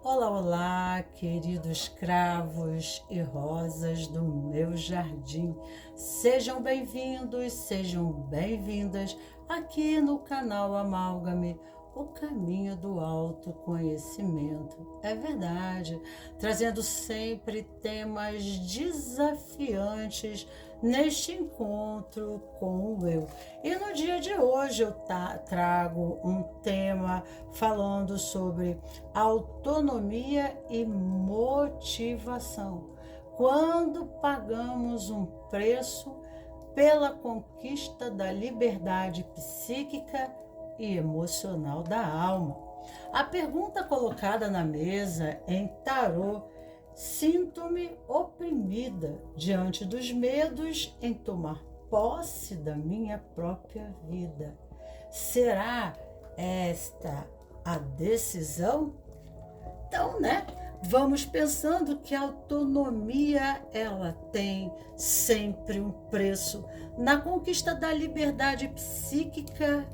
Olá, olá, queridos cravos e rosas do meu jardim. Sejam bem-vindos, sejam bem-vindas aqui no canal Amálgame, o caminho do autoconhecimento. É verdade, trazendo sempre temas desafiantes neste encontro com o eu. E no dia de hoje eu trago um tema falando sobre autonomia e motivação. Quando pagamos um preço pela conquista da liberdade psíquica e emocional da alma. A pergunta colocada na mesa em tarô: sinto-me oprimida diante dos medos em tomar posse da minha própria vida. Será esta a decisão? Então, vamos pensando que a autonomia, ela tem sempre um preço na conquista da liberdade psíquica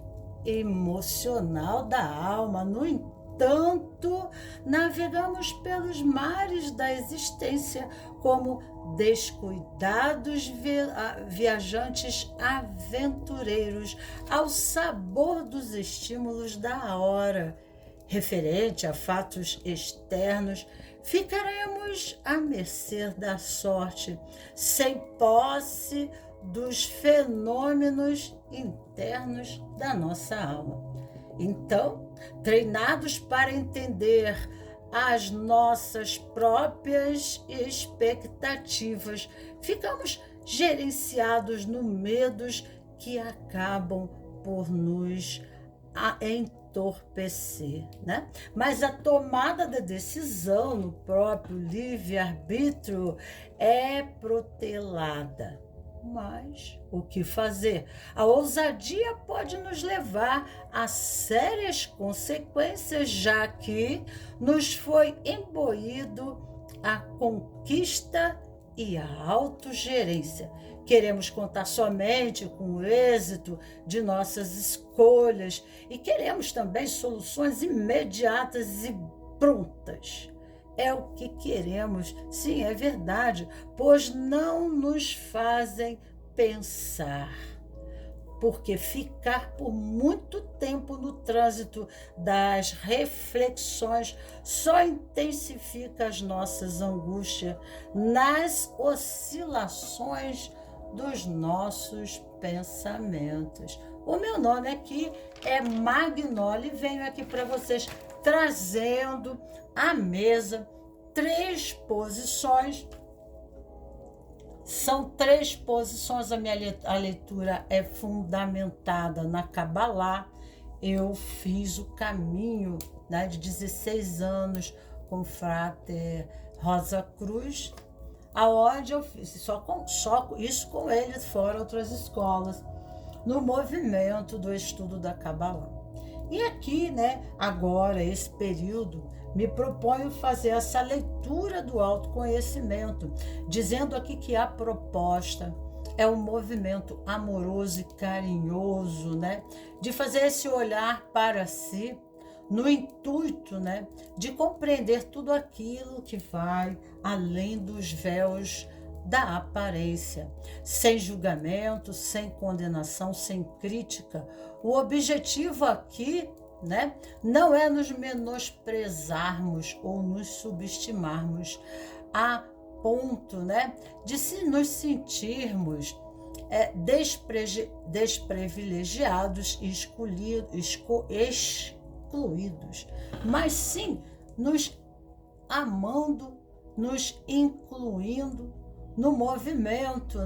e emocional da alma. No entanto, navegamos pelos mares da existência como descuidados viajantes aventureiros ao sabor dos estímulos da hora. Referente a fatos externos, ficaremos à mercê da sorte, sem posse dos fenômenos internos da nossa alma. Então, treinados para entender as nossas próprias expectativas, ficamos gerenciados no medos que acabam por nos entorpecer, Mas a tomada da decisão no próprio livre-arbítrio é protelada. Mas o que fazer? A ousadia pode nos levar a sérias consequências, já que nos foi imbuído a conquista e a autogerência. Queremos contar somente com o êxito de nossas escolhas e queremos também soluções imediatas e prontas. É o que queremos, sim, é verdade, pois não nos fazem pensar. Porque ficar por muito tempo no trânsito das reflexões só intensifica as nossas angústias nas oscilações dos nossos pensamentos. O meu nome aqui é Magnoli e venho aqui para vocês trazendo à mesa 3 posições. São 3 posições, a leitura é fundamentada na Kabbalah. Eu fiz o caminho de 16 anos com o Frater Rosa Cruz, aonde eu fiz só isso com ele, fora outras escolas, no movimento do estudo da Kabbalah. E aqui, agora, esse período, me proponho fazer essa leitura do autoconhecimento, dizendo aqui que a proposta é um movimento amoroso e carinhoso, de fazer esse olhar para si, no intuito, de compreender tudo aquilo que vai além dos véus da aparência, sem julgamento, sem condenação, sem crítica. O objetivo aqui, não é nos menosprezarmos ou nos subestimarmos a ponto, de nos sentirmos desprivilegiados e excluídos, mas sim nos amando, nos incluindo no movimento,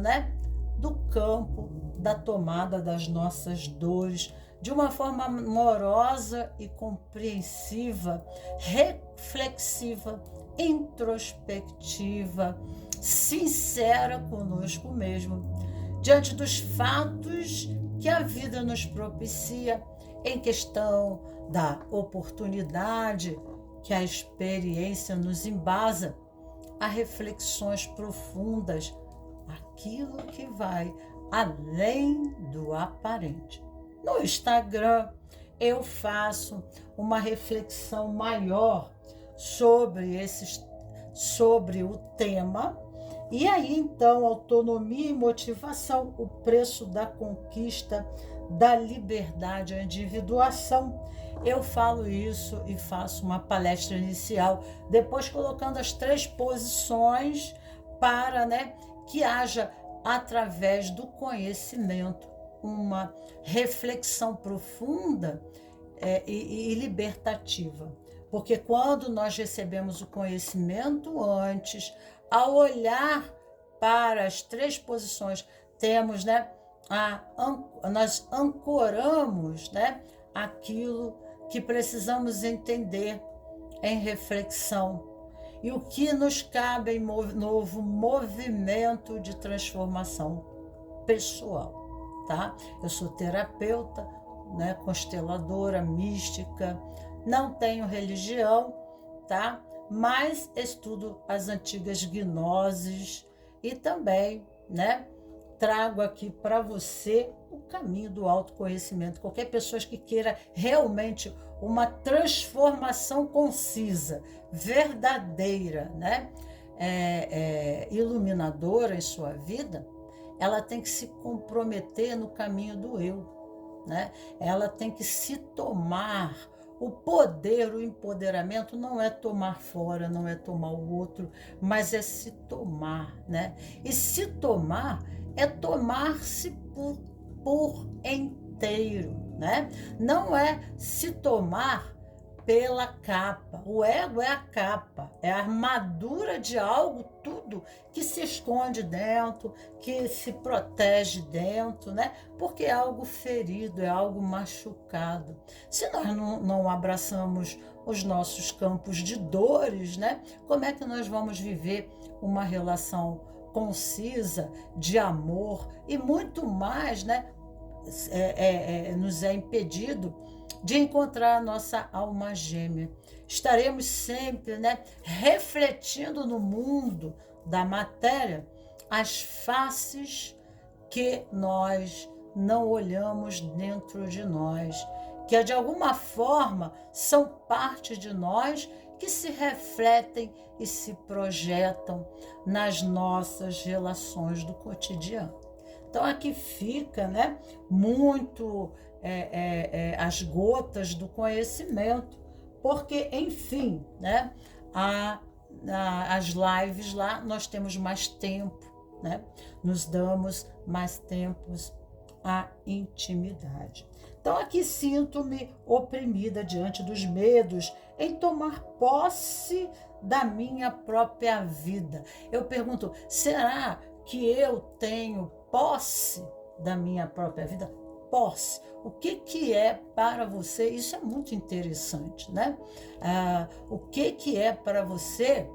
do campo da tomada das nossas dores, de uma forma amorosa e compreensiva, reflexiva, introspectiva, sincera conosco mesmo, diante dos fatos que a vida nos propicia, em questão da oportunidade que a experiência nos embasa, a reflexões profundas, aquilo que vai além do aparente. No Instagram, eu faço uma reflexão maior sobre o tema. E aí, então, autonomia e motivação, o preço da conquista da liberdade, a individuação. Eu falo isso e faço uma palestra inicial, depois colocando as 3 posições para, né, que haja, através do conhecimento, uma reflexão profunda e libertativa. Porque quando nós recebemos o conhecimento antes, ao olhar para as 3 posições, temos, né, nós ancoramos, né, aquilo que precisamos entender em reflexão. E o que nos cabe em novo movimento de transformação pessoal, tá? Eu sou terapeuta, né, consteladora, mística, não tenho religião, tá? Mas estudo as antigas gnoses e também, né, trago aqui para você o caminho do autoconhecimento. Qualquer pessoa que queira realmente uma transformação concisa, verdadeira, né, iluminadora em sua vida, ela tem que se comprometer no caminho do eu, né? Ela tem que se tomar. O poder, o empoderamento não é tomar fora, não é tomar o outro, mas é se tomar, né? E se tomar é tomar-se por inteiro, né? Não é se tomar pela capa. O ego é a capa, é a armadura de algo, tudo que se esconde dentro, que se protege dentro, né? Porque é algo ferido, é algo machucado. Se nós não abraçamos os nossos campos de dores, né? Como é que nós vamos viver uma relação concisa, de amor e muito mais, né? Nos é impedido de encontrar a nossa alma gêmea. Estaremos sempre, né, refletindo no mundo da matéria as faces que nós não olhamos dentro de nós, que de alguma forma são parte de nós, que se refletem e se projetam nas nossas relações do cotidiano. Então aqui fica, né, muito as gotas do conhecimento, porque, enfim, né, as lives lá nós temos mais tempo, né, nos damos mais tempos à intimidade. Então aqui sinto-me oprimida diante dos medos em tomar posse da minha própria vida. Eu pergunto, será que eu tenho posse da minha própria vida? Posse. O que é para você? Isso é muito interessante, né? O que é para você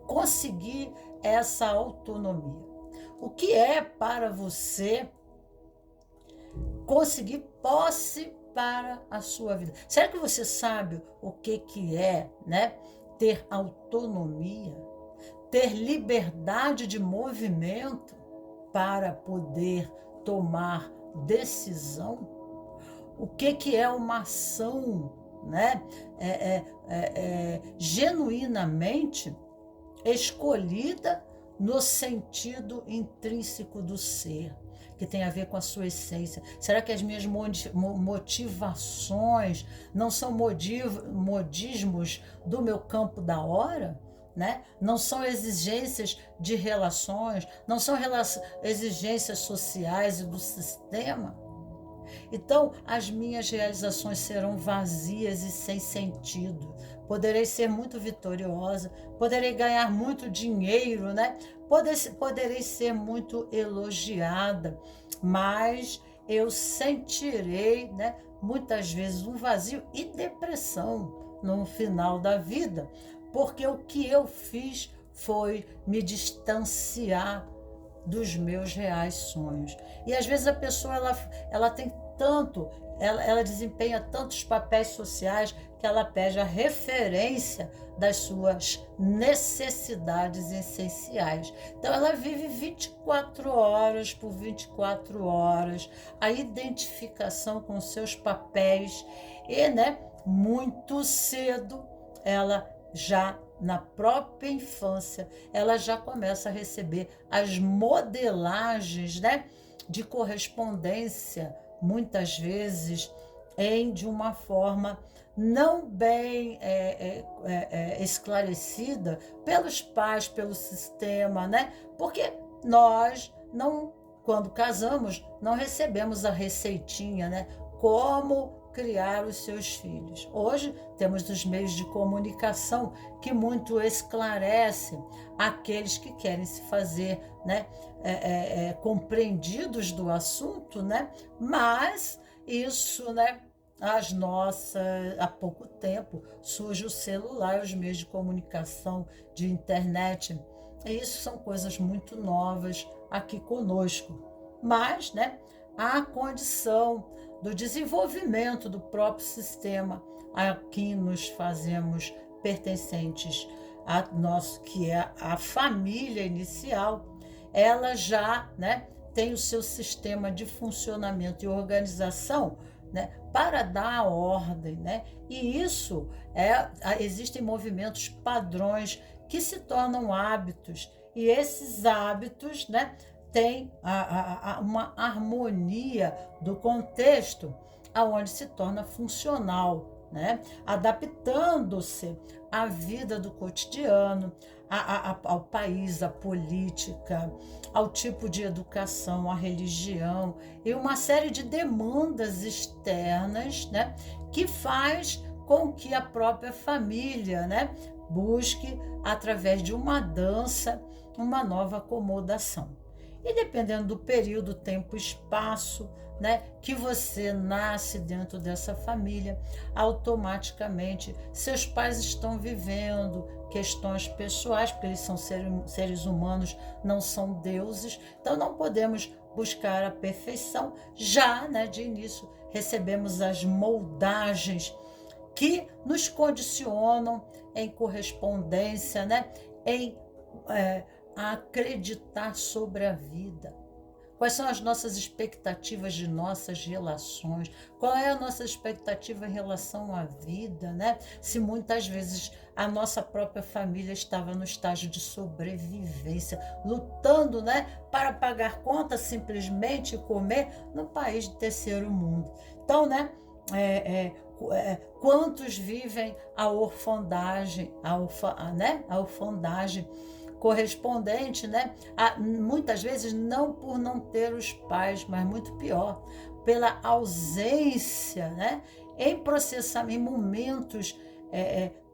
conseguir essa autonomia? O que é para você conseguir posse para a sua vida? Será que você sabe o que é, né, ter autonomia, ter liberdade de movimento para poder tomar decisão? O que é uma ação, né, genuinamente escolhida no sentido intrínseco do ser, que tem a ver com a sua essência? Será que as minhas motivações não são modismos do meu campo da hora? Né? Não são exigências de relações, não são exigências sociais e do sistema? Então, as minhas realizações serão vazias e sem sentido. Poderei ser muito vitoriosa, poderei ganhar muito dinheiro, né? Poderei ser muito elogiada, mas eu sentirei, né, muitas vezes um vazio e depressão no final da vida, porque o que eu fiz foi me distanciar dos meus reais sonhos. E às vezes a pessoa ela tem tanto, ela desempenha tantos papéis sociais que ela perde a referência das suas necessidades essenciais. Então ela vive 24 horas por 24 horas, a identificação com seus papéis e, né, muito cedo ela já na própria infância, ela já começa a receber as modelagens, né, de correspondência, muitas vezes de uma forma não bem esclarecida pelos pais, pelo sistema, né? Porque nós não, quando casamos, não recebemos a receitinha, né? Como criar os seus filhos. Hoje temos os meios de comunicação que muito esclarecem aqueles que querem se fazer, né, compreendidos do assunto, né? Mas isso, né? Há pouco tempo surge o celular, os meios de comunicação, de internet. E isso são coisas muito novas aqui conosco. Mas, né, há a condição do desenvolvimento do próprio sistema a que nos fazemos pertencentes a nosso, que é a família inicial. Ela já, né, tem o seu sistema de funcionamento e organização, né, para dar a ordem, né? E isso existem movimentos padrões que se tornam hábitos, e esses hábitos, né, têm uma harmonia do contexto aonde se torna funcional, né? Adaptando-se à vida do cotidiano, ao país, à política, ao tipo de educação, à religião e uma série de demandas externas, né, que faz com que a própria família, né, busque, através de uma dança, uma nova acomodação. E dependendo do período, tempo, espaço, né, que você nasce dentro dessa família, automaticamente seus pais estão vivendo questões pessoais, porque eles são seres humanos, não são deuses, então não podemos buscar a perfeição. Já, né, de início, recebemos as moldagens que nos condicionam em correspondência, né, em acreditar sobre a vida. Quais são as nossas expectativas de nossas relações? Qual é a nossa expectativa em relação à vida, né? Se muitas vezes a nossa própria família estava no estágio de sobrevivência, lutando, né, para pagar contas, simplesmente comer no país de terceiro mundo. Então, né, quantos vivem a orfandagem, a orfandagem correspondente, né, muitas vezes não por não ter os pais, mas muito pior, pela ausência, né, em processamento, em momentos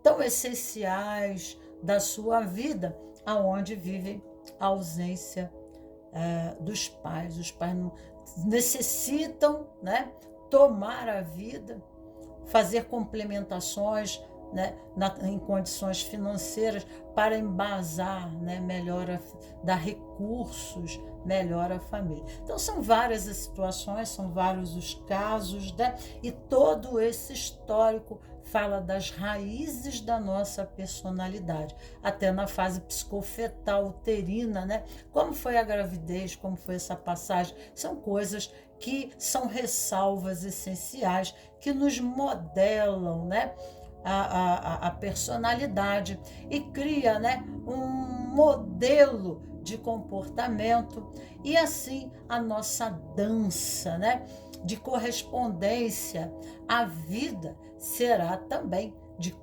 tão essenciais da sua vida, aonde vivem a ausência dos pais. Os pais não necessitam, né, tomar a vida, fazer complementações, né, em condições financeiras para embasar, né, melhor, dar recursos melhor à família. Então são várias as situações, são vários os casos, né, e todo esse histórico fala das raízes da nossa personalidade, até na fase psicofetal uterina, né? Como foi a gravidez, como foi essa passagem, são coisas que são ressalvas essenciais que nos modelam, né, a personalidade e cria, né, um modelo de comportamento e assim a nossa dança, né, de correspondência à vida será também de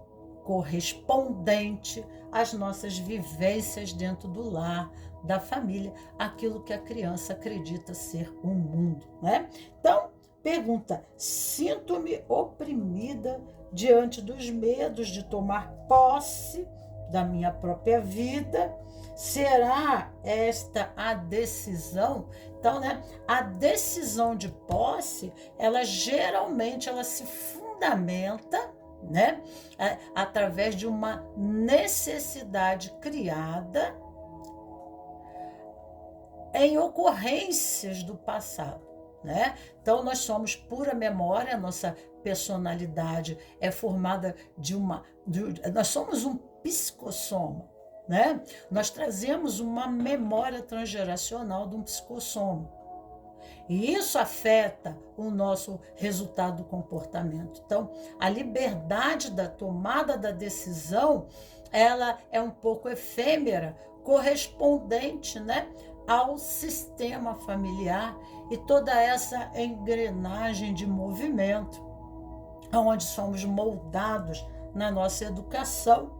correspondente às nossas vivências dentro do lar, da família, aquilo que a criança acredita ser um mundo, né? Então, pergunta: sinto-me oprimida diante dos medos de tomar posse da minha própria vida? Será esta a decisão? Então, né, a decisão de posse, ela geralmente se fundamenta, né, através de uma necessidade criada em ocorrências do passado, né? Então nós somos pura memória, a nossa personalidade é formada nós somos um psicossoma, né? Nós trazemos uma memória transgeracional de um psicossoma. E isso afeta o nosso resultado do comportamento. Então, a liberdade da tomada da decisão, ela é um pouco efêmera, correspondente, né, ao sistema familiar e toda essa engrenagem de movimento, onde somos moldados na nossa educação,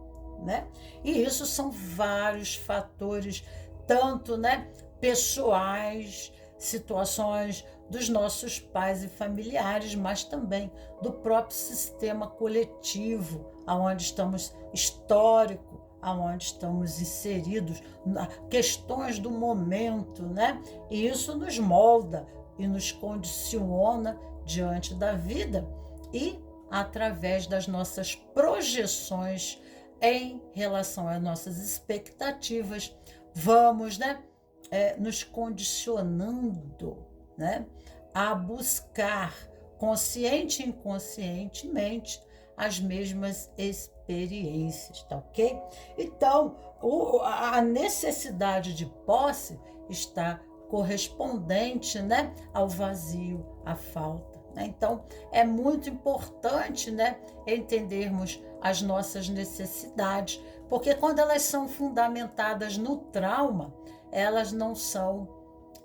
né? E isso são vários fatores, tanto, né, pessoais, situações dos nossos pais e familiares, mas também do próprio sistema coletivo, aonde estamos histórico, aonde estamos inseridos, questões do momento, né? E isso nos molda e nos condiciona diante da vida e através das nossas projeções em relação às nossas expectativas, vamos, né, nos condicionando, né, a buscar consciente e inconscientemente as mesmas experiências, tá ok? Então, a necessidade de posse está correspondente, né, ao vazio, à falta. Então, é muito importante, né, entendermos as nossas necessidades, porque quando elas são fundamentadas no trauma, elas não são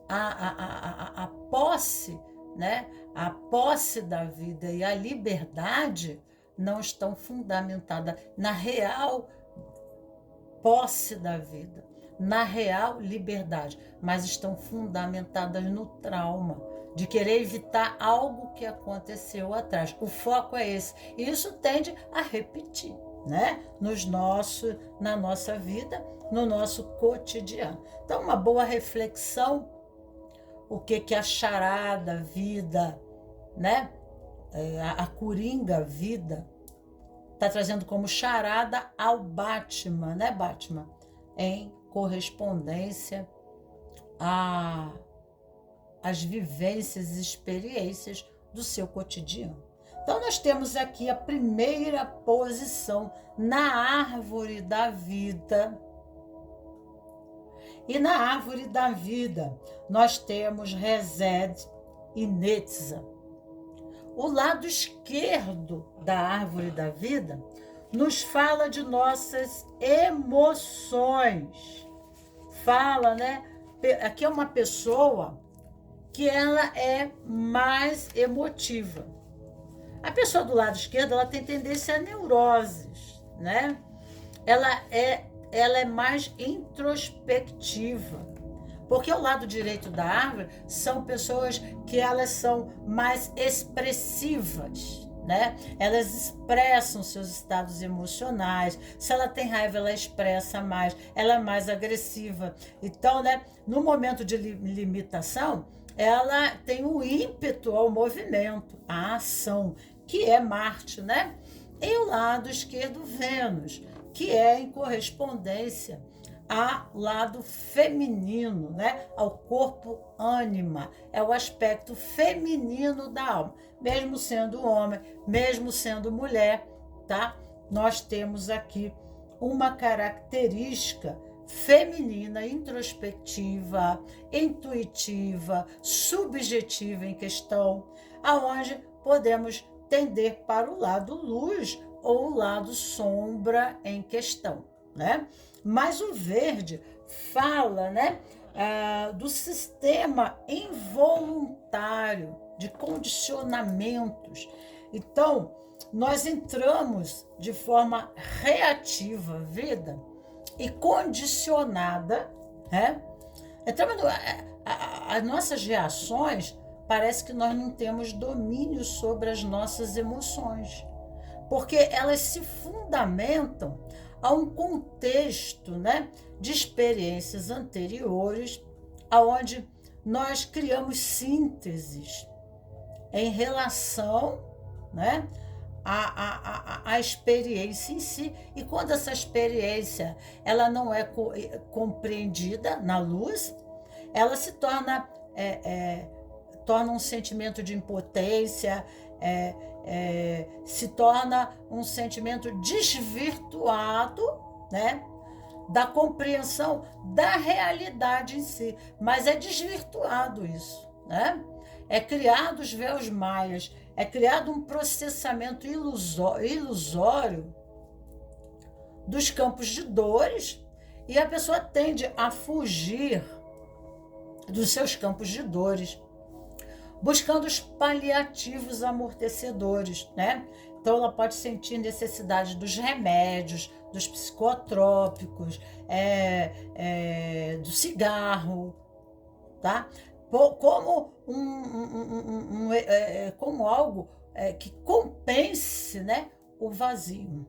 a posse, né, a posse da vida e a liberdade não estão fundamentadas na real posse da vida, na real liberdade, mas estão fundamentadas no trauma, de querer evitar algo que aconteceu atrás. O foco é esse. E isso tende a repetir, né? Na nossa vida, no nosso cotidiano. Então, uma boa reflexão, o que é a charada vida, né? A coringa vida, está trazendo como charada ao Batman, né, Batman? Em correspondência às vivências e experiências do seu cotidiano. Então, nós temos aqui a primeira posição na árvore da vida. E na árvore da vida, nós temos Resed e Netza. O lado esquerdo da árvore da vida nos fala de nossas emoções. Fala, né? Aqui é uma pessoa que ela é mais emotiva. A pessoa do lado esquerdo, ela tem tendência a neuroses, né? Ela é mais introspectiva. Porque o lado direito da árvore são pessoas que elas são mais expressivas, né? Elas expressam seus estados emocionais. Se ela tem raiva, ela expressa mais, ela é mais agressiva. Então, né, no momento de limitação, ela tem o ímpeto ao movimento, à ação, que é Marte, né? E o lado esquerdo, Vênus, que é em correspondência ao lado feminino, né? Ao corpo ânima, é o aspecto feminino da alma. Mesmo sendo homem, mesmo sendo mulher, tá? Nós temos aqui uma característica feminina, introspectiva, intuitiva, subjetiva em questão, aonde podemos tender para o lado luz ou o lado sombra em questão, né? Mas o verde fala, né, do sistema involuntário de condicionamentos. Então, nós entramos de forma reativa, vida, e condicionada, né? Entramos as nossas reações, parece que nós não temos domínio sobre as nossas emoções, porque elas se fundamentam a um contexto, né, de experiências anteriores, aonde nós criamos sínteses em relação, né, à experiência em si. E quando essa experiência ela não é compreendida na luz, ela se torna um sentimento de impotência, se torna um sentimento desvirtuado, né, da compreensão da realidade em si. Mas é desvirtuado isso, né? é criado os véus maias, é criado um processamento ilusório dos campos de dores, e a pessoa tende a fugir dos seus campos de dores, buscando os paliativos amortecedores, né? Então ela pode sentir necessidade dos remédios, dos psicotrópicos, do cigarro, tá? Como como algo que compense, né, o vazio,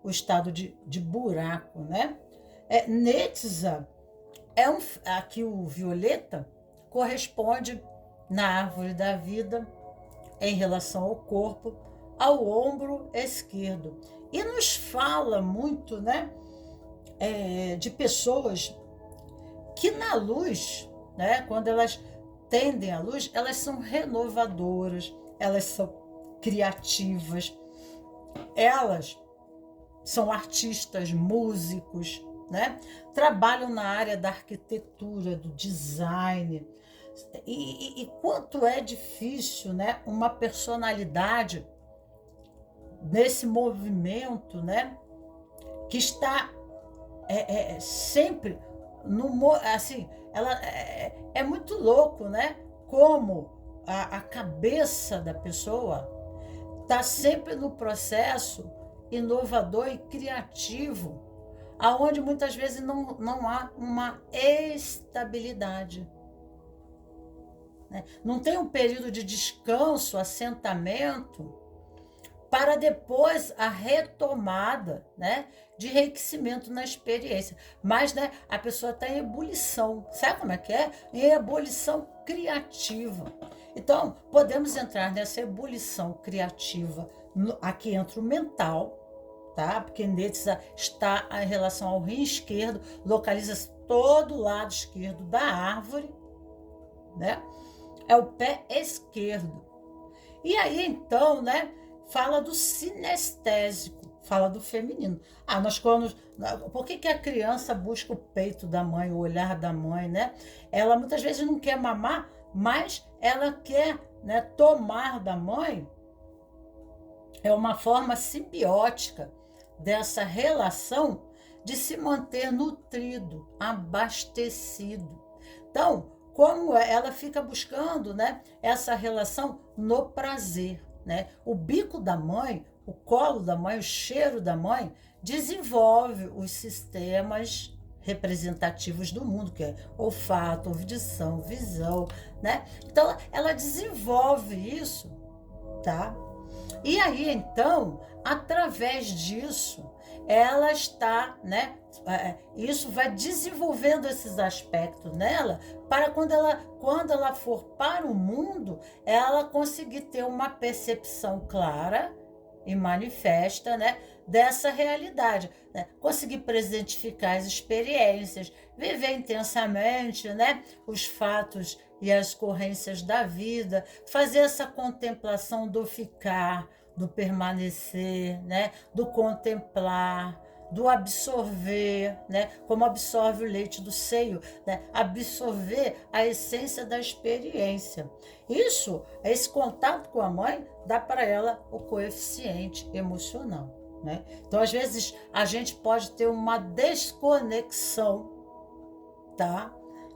o estado de buraco, né? Netza aqui o violeta corresponde na árvore da vida em relação ao corpo, ao ombro esquerdo, e nos fala muito, né, de pessoas que na luz, né, quando elas tendem à luz, elas são renovadoras, elas são criativas, elas são artistas, músicos, né? Trabalham na área da arquitetura, do design. E quanto é difícil, né, uma personalidade nesse movimento, né, que está sempre assim, ela é muito louco, né? Como a cabeça da pessoa está sempre no processo inovador e criativo, aonde muitas vezes não há uma estabilidade, né? Não tem um período de descanso, assentamento, para depois a retomada, né, de enriquecimento na experiência. Mas, né, a pessoa está em ebulição. Sabe como é que é? Em ebulição criativa. Então, podemos entrar nessa ebulição criativa. Aqui entra o mental, tá? Porque Netza está em relação ao rim esquerdo, localiza todo o lado esquerdo da árvore, né? É o pé esquerdo. E aí, então, né, fala do sinestésico, fala do feminino. Por que a criança busca o peito da mãe, o olhar da mãe, né? Ela muitas vezes não quer mamar, mas ela quer, né, tomar da mãe. É uma forma simbiótica dessa relação de se manter nutrido, abastecido. Então, como ela fica buscando, né, essa relação no prazer, né? O bico da mãe, o colo da mãe, o cheiro da mãe desenvolve os sistemas representativos do mundo, que é olfato, audição, visão, né? Então ela desenvolve isso, tá? E aí então, através disso, ela está, né? Isso vai desenvolvendo esses aspectos nela, para quando ela for para o mundo, ela conseguir ter uma percepção clara e manifesta, né, dessa realidade, né? Conseguir presentificar as experiências, viver intensamente, né, os fatos e as ocorrências da vida, fazer essa contemplação do ficar, do permanecer, né, do contemplar, do absorver, né, como absorve o leite do seio, né, absorver a essência da experiência. Esse contato com a mãe, dá para ela o coeficiente emocional, né? Então, às vezes, a gente pode ter uma desconexão, tá,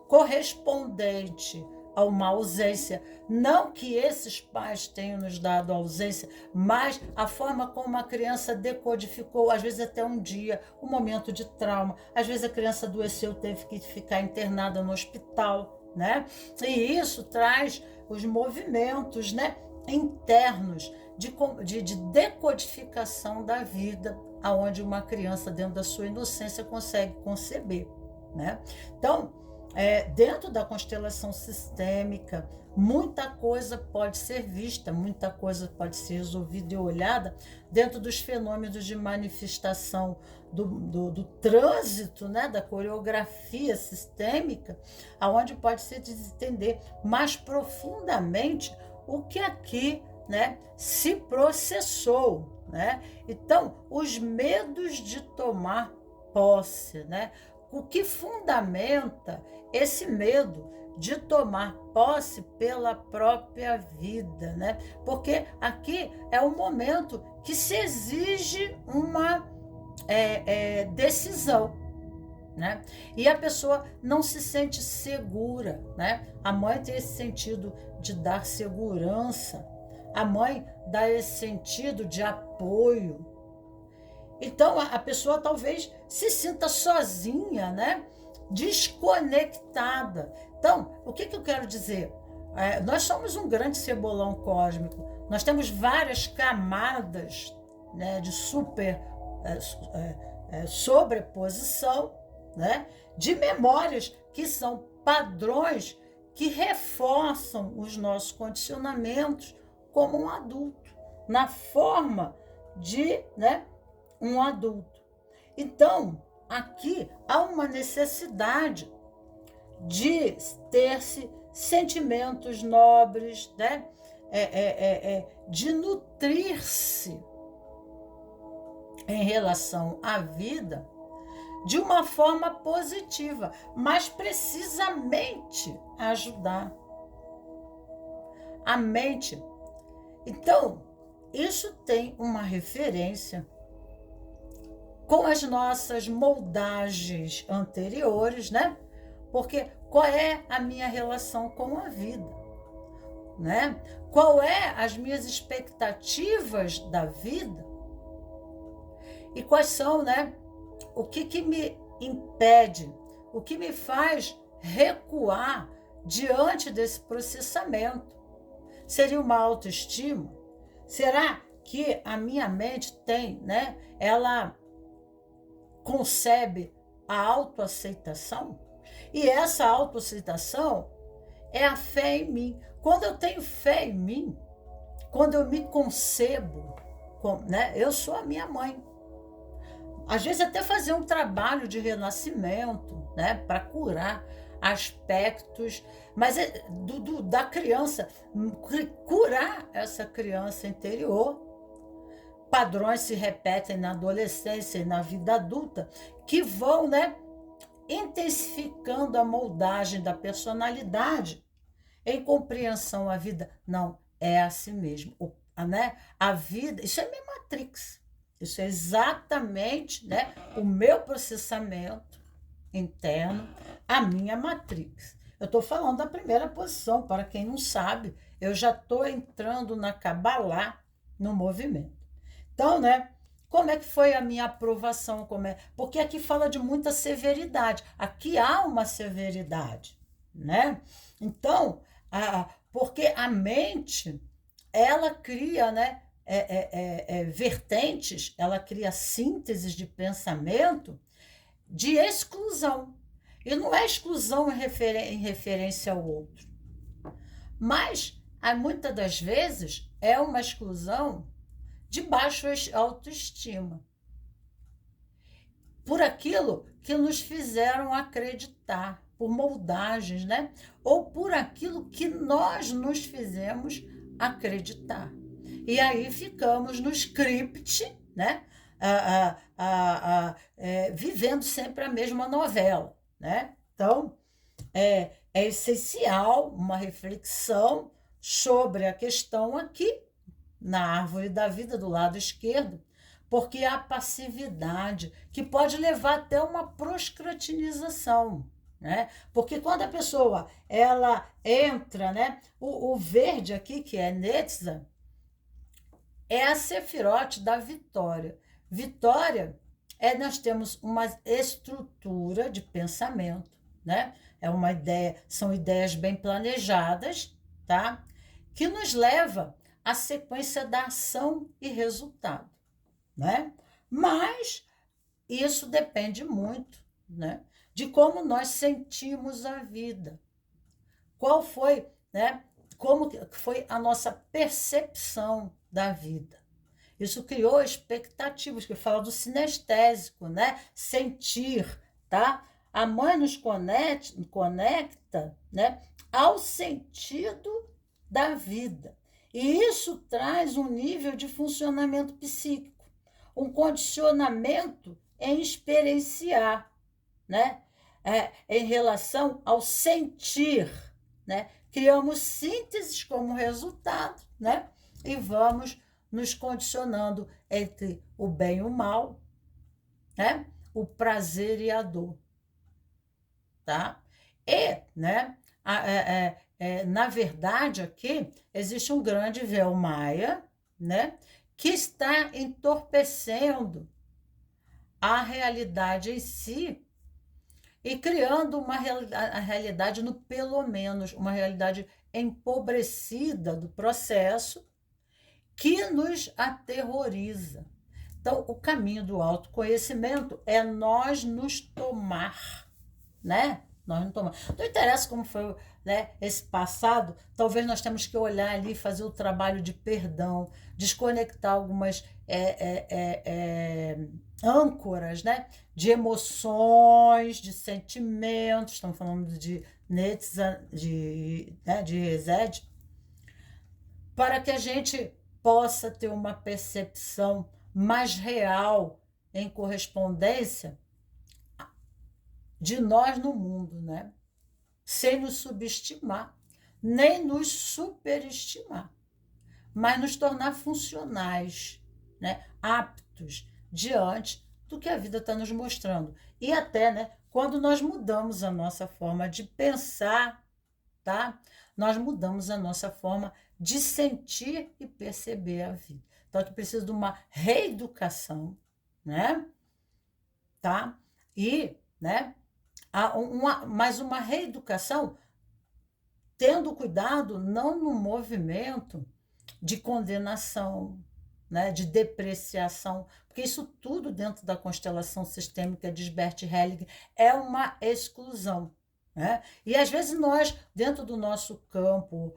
correspondente a uma ausência. Não que esses pais tenham nos dado ausência, mas a forma como a criança decodificou, às vezes até um dia, um momento de trauma. Às vezes a criança adoeceu, teve que ficar internada no hospital, né? E isso traz os movimentos, né, internos de decodificação da vida, aonde uma criança, dentro da sua inocência, consegue conceber, né? Então, dentro da constelação sistêmica, muita coisa pode ser vista, muita coisa pode ser resolvida e olhada dentro dos fenômenos de manifestação do trânsito, né, da coreografia sistêmica, aonde pode se entender mais profundamente o que aqui, né, se processou, né? Então, os medos de tomar posse, né? o que fundamenta esse medo de tomar posse pela própria vida, né? Porque aqui é um momento que se exige uma decisão, né? E a pessoa não se sente segura, né? A mãe tem esse sentido de dar segurança, a mãe dá esse sentido de apoio. Então a pessoa talvez se sinta sozinha, né? Desconectada. Então, o que eu quero dizer? Nós somos um grande cebolão cósmico. Nós temos várias camadas, né, de sobreposição, né, de memórias que são padrões que reforçam os nossos condicionamentos como um adulto, na forma de, né, um adulto. Então, aqui há uma necessidade de ter-se sentimentos nobres, né? De nutrir-se em relação à vida de uma forma positiva, mas precisamente ajudar a mente. Então, isso tem uma referência com as nossas moldagens anteriores, né? Porque qual é a minha relação com a vida, né? Qual é as minhas expectativas da vida? E quais são, né? O que me impede? O que me faz recuar diante desse processamento? Seria uma autoestima? Será que a minha mente tem, né? Ela concebe a autoaceitação? E essa autoaceitação é a fé em mim. Quando eu tenho fé em mim, quando eu me concebo, né? Eu sou a minha mãe. Às vezes até fazer um trabalho de renascimento, né? Para curar aspectos, mas da criança, curar essa criança interior. Padrões se repetem na adolescência e na vida adulta que vão, né, intensificando a moldagem da personalidade em compreensão à vida. Não, é assim mesmo, né? A vida, isso é minha matrix, isso é exatamente, né, o meu processamento interno, a minha matrix. Eu estou falando da primeira posição, para quem não sabe, eu já estou entrando na Kabbalah, no movimento. Então, né, como é que foi a minha aprovação? Porque aqui fala de muita severidade. Aqui há uma severidade, né? Então, porque a mente, ela cria, né, vertentes, ela cria sínteses de pensamento de exclusão. E não é exclusão em referência ao outro. Mas, muitas das vezes, é uma exclusão de baixa autoestima, por aquilo que nos fizeram acreditar, por moldagens, né? Ou por aquilo que nós nos fizemos acreditar. E aí ficamos no script, né? Vivendo sempre a mesma novela, né? Então, é essencial uma reflexão sobre a questão aqui, na árvore da vida, do lado esquerdo, porque há passividade que pode levar até uma proscratinização, né? Porque quando a pessoa ela entra, né? O verde aqui, que é Netzah, é a sefirote da vitória. Vitória nós temos uma estrutura de pensamento, né? É uma ideia, são ideias bem planejadas, tá? Que nos leva a sequência da ação e resultado, né? Mas isso depende muito, né, de como nós sentimos a vida. Qual foi, né, como foi a nossa percepção da vida. Isso criou expectativas, que fala do sinestésico, né? Sentir, tá? A mãe nos conecta, né, ao sentido da vida. E isso traz um nível de funcionamento psíquico, um condicionamento em experienciar, né? Em relação ao sentir, né? Criamos sínteses como resultado, né? E vamos nos condicionando entre o bem e o mal, né? O prazer e a dor, tá? E, né? Na verdade, aqui existe um grande véu maia, né? Que está entorpecendo a realidade em si e criando uma a realidade, no pelo menos, uma realidade empobrecida do processo que nos aterroriza. Então, o caminho do autoconhecimento é nós nos tomar, né? Nós não tomamos. Não interessa como foi, né, esse passado, talvez nós temos que olhar ali, fazer o trabalho de perdão, desconectar algumas âncoras, né, de emoções, de sentimentos, estamos falando de Netza, de Rezende, para que a gente possa ter uma percepção mais real em correspondência de nós no mundo, né? Sem nos subestimar, nem nos superestimar, mas nos tornar funcionais, né? Aptos diante do que a vida está nos mostrando. E até, né, quando nós mudamos a nossa forma de pensar, tá? Nós mudamos a nossa forma de sentir e perceber a vida. Então, aqui precisa de uma reeducação, né? Tá? E, né, mas uma reeducação tendo cuidado não no movimento de condenação, né, de depreciação, porque isso tudo dentro da constelação sistêmica de Bert Helling é uma exclusão, né? E às vezes nós, dentro do nosso campo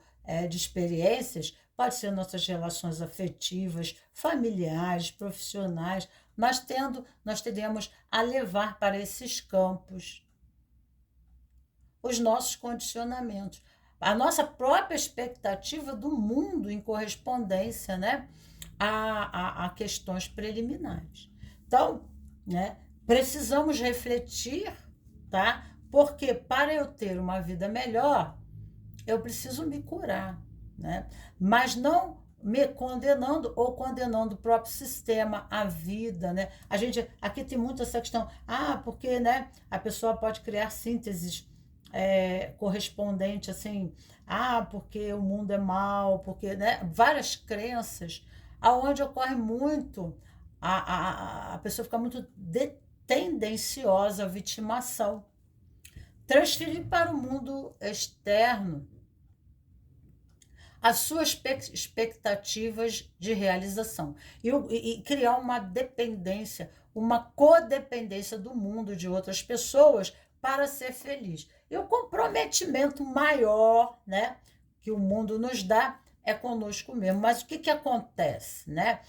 de experiências, pode ser nossas relações afetivas, familiares, profissionais, nós tendemos a levar para esses campos os nossos condicionamentos, a nossa própria expectativa do mundo em correspondência, né, a questões preliminares. Então, né, precisamos refletir, tá? Porque para eu ter uma vida melhor, eu preciso me curar, né? Mas não me condenando ou condenando o próprio sistema, a vida, né? A gente aqui tem muito essa questão, porque, né, a pessoa pode criar sínteses correspondente assim, porque o mundo é mau, porque, né, várias crenças, aonde ocorre muito a pessoa fica muito tendenciosa à vitimação, transferir para o mundo externo as suas expectativas de realização e criar uma dependência, uma codependência do mundo, de outras pessoas, para ser feliz. E o comprometimento maior, né, que o mundo nos dá é conosco mesmo. Mas o que acontece, né?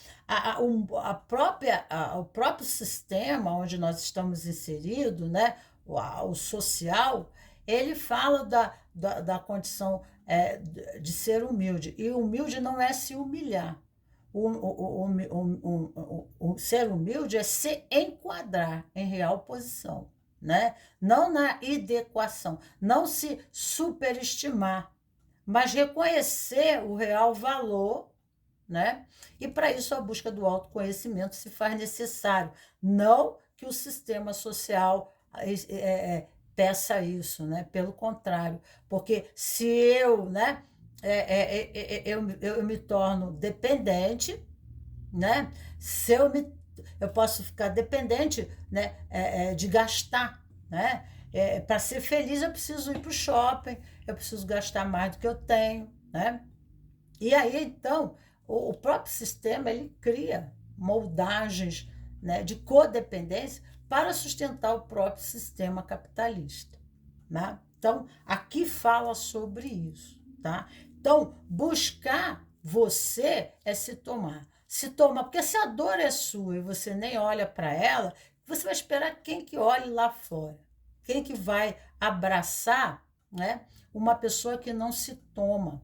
O próprio sistema onde nós estamos inseridos, né, o social, ele fala da condição de ser humilde. E humilde não é se humilhar. O ser humilde é se enquadrar em real posição, né? Não na idequação, não se superestimar, mas reconhecer o real valor, né? E para isso a busca do autoconhecimento se faz necessário, não que o sistema social peça isso, né? Pelo contrário, porque se eu, né, eu me torno dependente, né? Se eu posso ficar dependente, né, de gastar, né? Para ser feliz eu preciso ir para o shopping, eu preciso gastar mais do que eu tenho, né? E aí então o próprio sistema ele cria moldagens, né, de codependência para sustentar o próprio sistema capitalista, né? Então aqui fala sobre isso, tá? Então buscar você é se tomar. Se tomar, porque se a dor é sua e você nem olha para ela, você vai esperar quem que olhe lá fora? Quem que vai abraçar, né, uma pessoa que não se toma,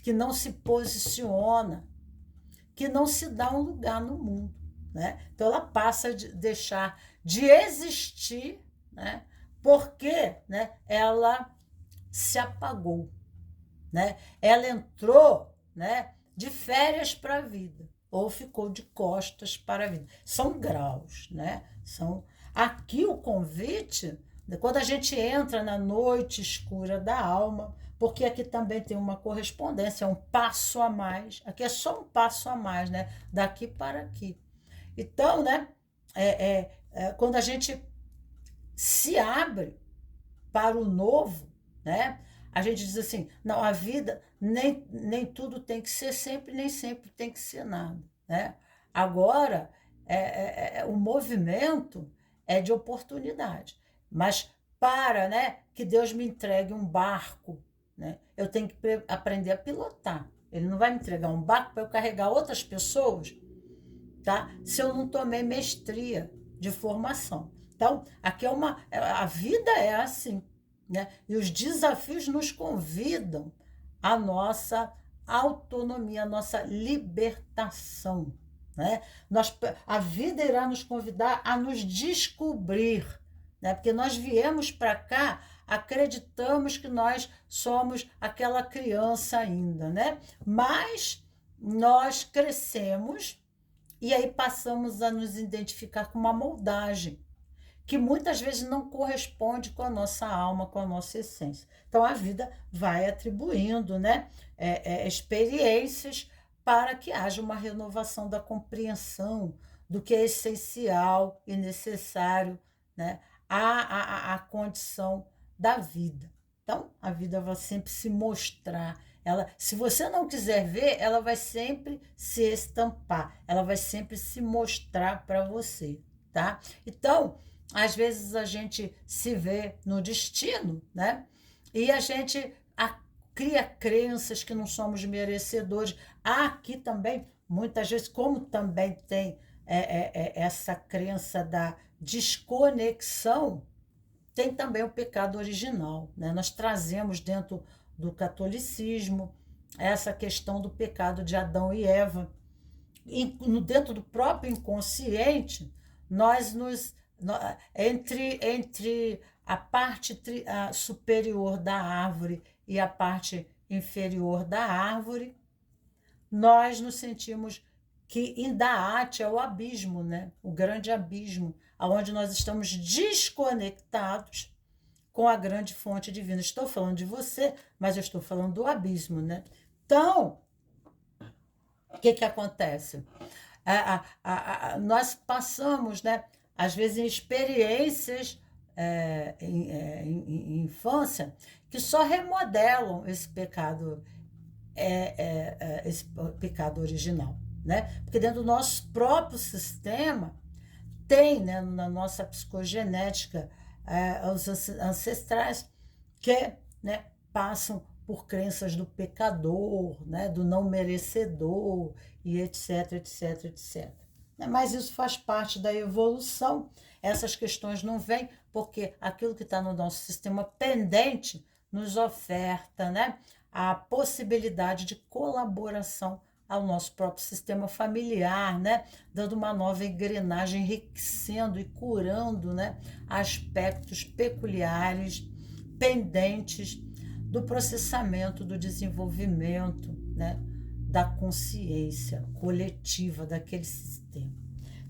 que não se posiciona, que não se dá um lugar no mundo, né? Então ela passa a deixar de existir, né? Porque, né, ela se apagou, né? Ela entrou, né, de férias para a vida ou ficou de costas para a vida. São graus, né? São aqui o convite, quando a gente entra na noite escura da alma, porque aqui também tem uma correspondência, é um passo a mais. Aqui é só um passo a mais, né? Daqui para aqui. Então, né? Quando a gente se abre para o novo, né? A gente diz assim, não, a vida nem tudo tem que ser sempre, nem sempre tem que ser nada, né? Agora, o movimento é de oportunidade, mas para, né, que Deus me entregue um barco, né? Eu tenho que aprender a pilotar. Ele não vai me entregar um barco para eu carregar outras pessoas, tá? Se eu não tomei mestria de formação. Então, aqui a vida é assim, né? E os desafios nos convidam à nossa autonomia, à nossa libertação, né? A vida irá nos convidar a nos descobrir, né? Porque nós viemos para cá, acreditamos que nós somos aquela criança ainda, né? Mas nós crescemos e aí passamos a nos identificar com uma moldagem que muitas vezes não corresponde com a nossa alma, com a nossa essência. Então a vida vai atribuindo, né, experiências para que haja uma renovação da compreensão do que é essencial e necessário, né, à condição da vida. Então a vida vai sempre se mostrar. Ela, se você não quiser ver, ela vai sempre se estampar, ela vai sempre se mostrar para você, tá? Então, às vezes a gente se vê no destino, né? E a gente cria crenças que não somos merecedores. Há aqui também, muitas vezes, como também tem essa crença da desconexão, tem também o pecado original, né? Nós trazemos dentro do catolicismo essa questão do pecado de Adão e Eva. E dentro do próprio inconsciente, nós nos entre a parte superior da árvore e a parte inferior da árvore, nós nos sentimos que Indaat é o abismo, né? O grande abismo, onde nós estamos desconectados com a grande fonte divina. Estou falando de você, mas eu estou falando do abismo, né? Então, o que acontece? Nós passamos, né, às vezes, em experiências em infância que só remodelam esse pecado original, né? Porque dentro do nosso próprio sistema tem, né, na nossa psicogenética, os ancestrais que, né, passam por crenças do pecador, né, do não merecedor, e etc, etc, etc. Mas isso faz parte da evolução. Essas questões não vêm porque aquilo que está no nosso sistema pendente nos oferta, né, a possibilidade de colaboração ao nosso próprio sistema familiar, né, dando uma nova engrenagem, enriquecendo e curando, né, aspectos peculiares, pendentes do processamento, do desenvolvimento, né, da consciência coletiva daquele sistema.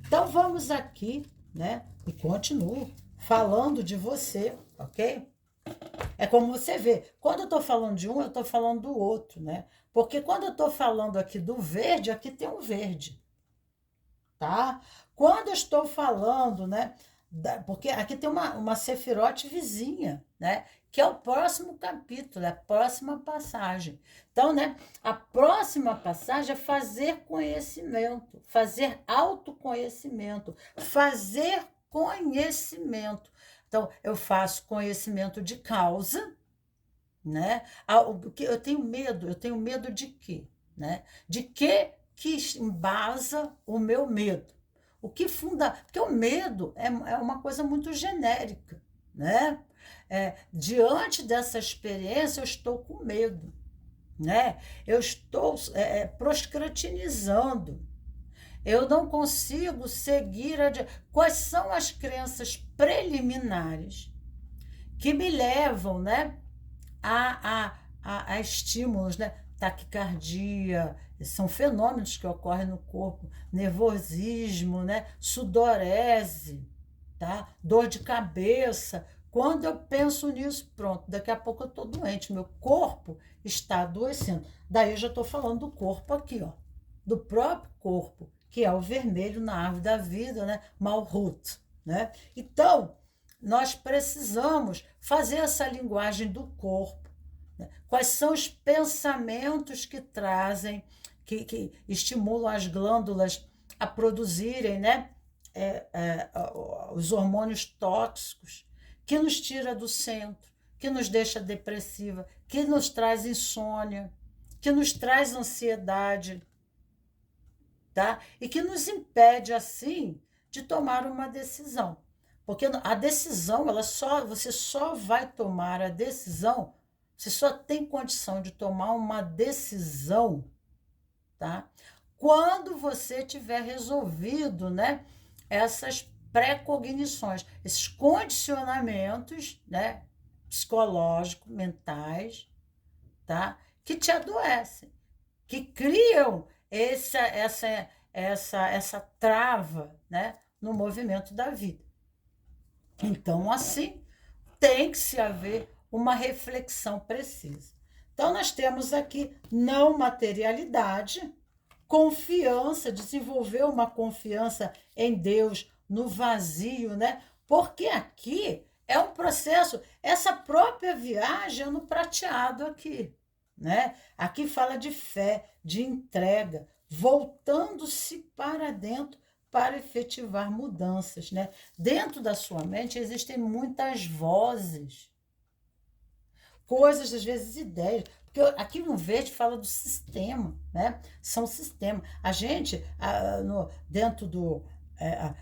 Então vamos aqui, né, e continuo falando de você, ok? É como você vê, quando eu estou falando de um, eu estou falando do outro, né? Porque quando eu estou falando aqui do verde, aqui tem um verde, tá? Quando eu estou falando, né, porque aqui tem uma sefirote vizinha, né? Que é o próximo capítulo, é a próxima passagem. Então, né, a próxima passagem é fazer conhecimento, fazer autoconhecimento, fazer conhecimento. Então, eu faço conhecimento de causa, né? Eu tenho medo de quê? Né? De que embasa o meu medo? O que funda... Porque o medo é uma coisa muito genérica, né? Diante dessa experiência, eu estou com medo, né? Eu estou procrastinizando, Eu não consigo seguir adiante. Quais são as crenças preliminares que me levam, né, a estímulos, né? Taquicardia, são fenômenos que ocorrem no corpo, nervosismo, né? Sudorese, tá? Dor de cabeça. Quando eu penso nisso, pronto, daqui a pouco eu estou doente, meu corpo está adoecendo. Daí eu já estou falando do corpo aqui, ó, do próprio corpo, que é o vermelho na árvore da vida, né? Malhut, né? Então, nós precisamos fazer essa linguagem do corpo, né? Quais são os pensamentos que trazem, que estimulam as glândulas a produzirem, né? Os hormônios tóxicos, que nos tira do centro, que nos deixa depressiva, que nos traz insônia, que nos traz ansiedade, tá? E que nos impede, assim, de tomar uma decisão. Porque a decisão, você só vai tomar a decisão, você só tem condição de tomar uma decisão, tá? Quando você tiver resolvido, né, essas pré-cognições, esses condicionamentos, né, psicológicos, mentais, tá? Que te adoecem, que criam essa trava, né, no movimento da vida. Então, assim, tem que se haver uma reflexão precisa. Então, nós temos aqui não materialidade, confiança, desenvolver uma confiança em Deus, no vazio, né? Porque aqui é um processo, essa própria viagem é no prateado aqui, né? Aqui fala de fé, de entrega, voltando-se para dentro para efetivar mudanças, né? Dentro da sua mente existem muitas vozes, coisas, às vezes ideias, porque aqui no verde fala do sistema, né? São sistemas. A gente, dentro do...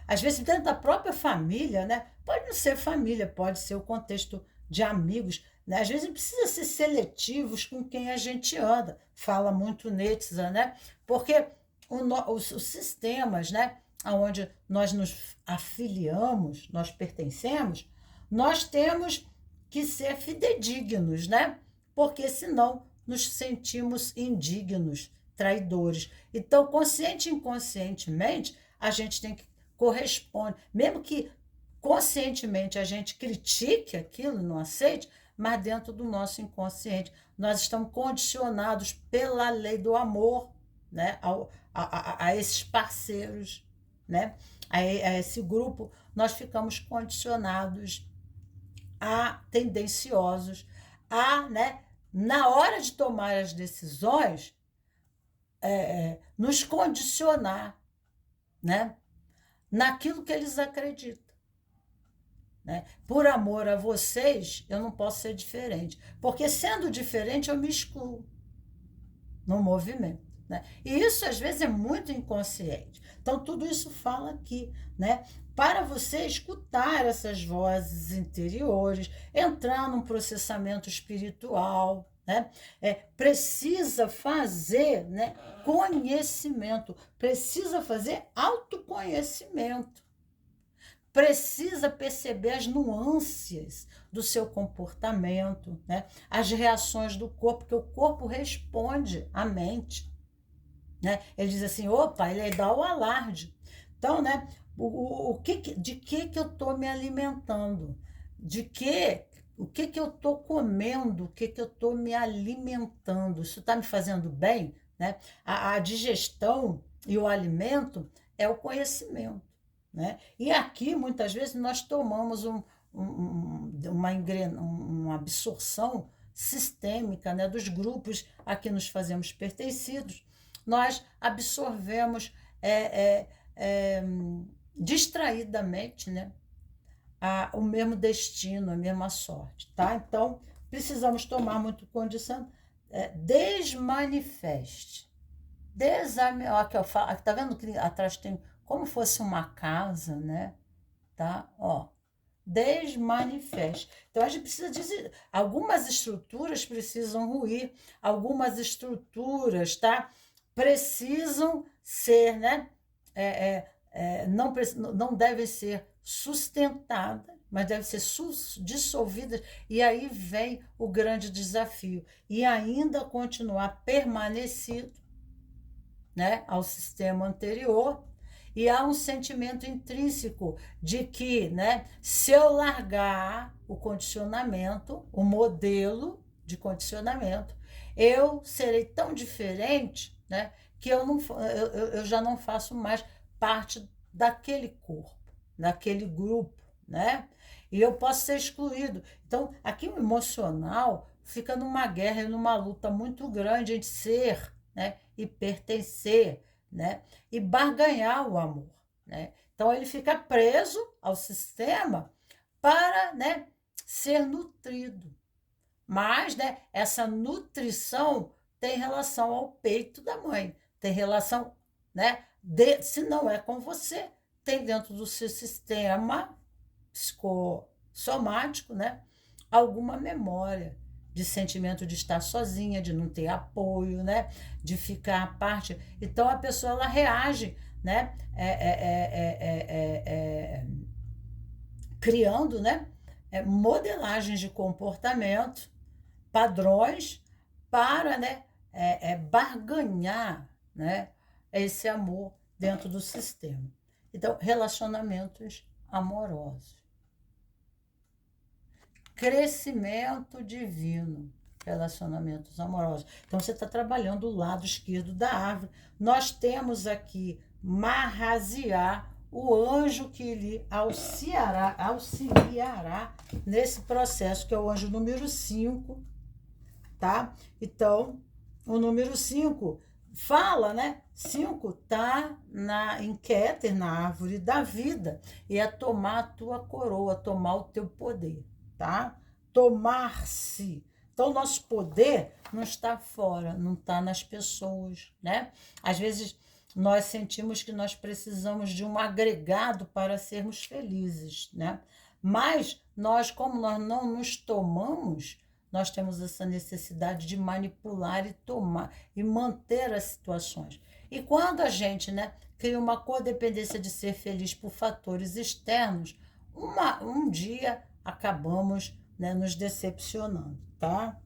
às vezes dentro da própria família, né? Pode não ser família, pode ser o contexto de amigos, né? Às vezes a gente precisa ser seletivos com quem a gente anda. Fala muito Nietzsche, né? Porque os sistemas, né? Onde nós nos afiliamos, nós pertencemos, nós temos que ser fidedignos, né? Porque senão nos sentimos indignos, traidores. Então, consciente e inconscientemente, a gente tem que corresponder, mesmo que conscientemente a gente critique aquilo, não aceite, mas dentro do nosso inconsciente, nós estamos condicionados pela lei do amor, né? A esses parceiros, né? A esse grupo, nós ficamos condicionados a tendenciosos a, né, na hora de tomar as decisões, nos condicionar, né, naquilo que eles acreditam. Né? Por amor a vocês, eu não posso ser diferente, porque sendo diferente eu me excluo no movimento. Né? E isso às vezes é muito inconsciente. Então tudo isso fala aqui, né? Para você escutar essas vozes interiores, entrar num processamento espiritual, né? Precisa fazer, né, conhecimento, precisa fazer autoconhecimento, precisa perceber as nuances do seu comportamento, né? As reações do corpo, porque o corpo responde à mente. Né? Ele diz assim, opa, ele dá o alarde. Então, né, de que eu estou me alimentando? O que eu estou comendo? O que eu estou me alimentando? Isso está me fazendo bem? Né? A digestão e o alimento é o conhecimento. Né? E aqui, muitas vezes, nós tomamos uma absorção sistêmica, né, dos grupos a que nos fazemos pertencidos. Nós absorvemos distraidamente, né, o mesmo destino, a mesma sorte. Tá? Então, precisamos tomar muito condição. Desmanifeste. Aqui, ó, tá vendo que atrás tem como fosse uma casa, né? Tá? Ó, desmanifeste. Então, a gente precisa dizer, algumas estruturas precisam ruir, algumas estruturas, tá? Precisam ser, né, não devem ser sustentadas, mas devem ser dissolvidas, e aí vem o grande desafio, e ainda continuar permanecido, né, ao sistema anterior, e há um sentimento intrínseco de que, né, se eu largar o condicionamento, o modelo de condicionamento, eu serei tão diferente, né, que eu já não faço mais parte daquele corpo, daquele grupo, né? E eu posso ser excluído. Então, aqui o emocional fica numa guerra e numa luta muito grande entre ser, né, e pertencer, né, e barganhar o amor, né? Então ele fica preso ao sistema para, né, ser nutrido. Mas, né, essa nutrição tem relação ao peito da mãe, tem relação, né, se não é com você, tem dentro do seu sistema psicossomático, né, alguma memória de sentimento de estar sozinha, de não ter apoio, né, de ficar à parte. Então a pessoa ela reage, né, criando, né, modelagens de comportamento, padrões para, né, barganhar, né, esse amor dentro do sistema. Então, relacionamentos amorosos. Crescimento divino, relacionamentos amorosos. Então, você está trabalhando o lado esquerdo da árvore. Nós temos aqui Mahasiá, o anjo que lhe auxiliará nesse processo, que é o anjo número 5, tá? Então, o número 5 fala, né? 5 tá em Keter, na árvore da vida, e é tomar a tua coroa, tomar o teu poder, tá? Tomar-se. Então, nosso poder não está fora, não está nas pessoas, né? Às vezes, nós sentimos que nós precisamos de um agregado para sermos felizes, né? Mas nós, como nós não nos tomamos, nós temos essa necessidade de manipular e tomar e manter as situações. E quando a gente, né, cria uma codependência de ser feliz por fatores externos, um dia acabamos, né, nos decepcionando, tá?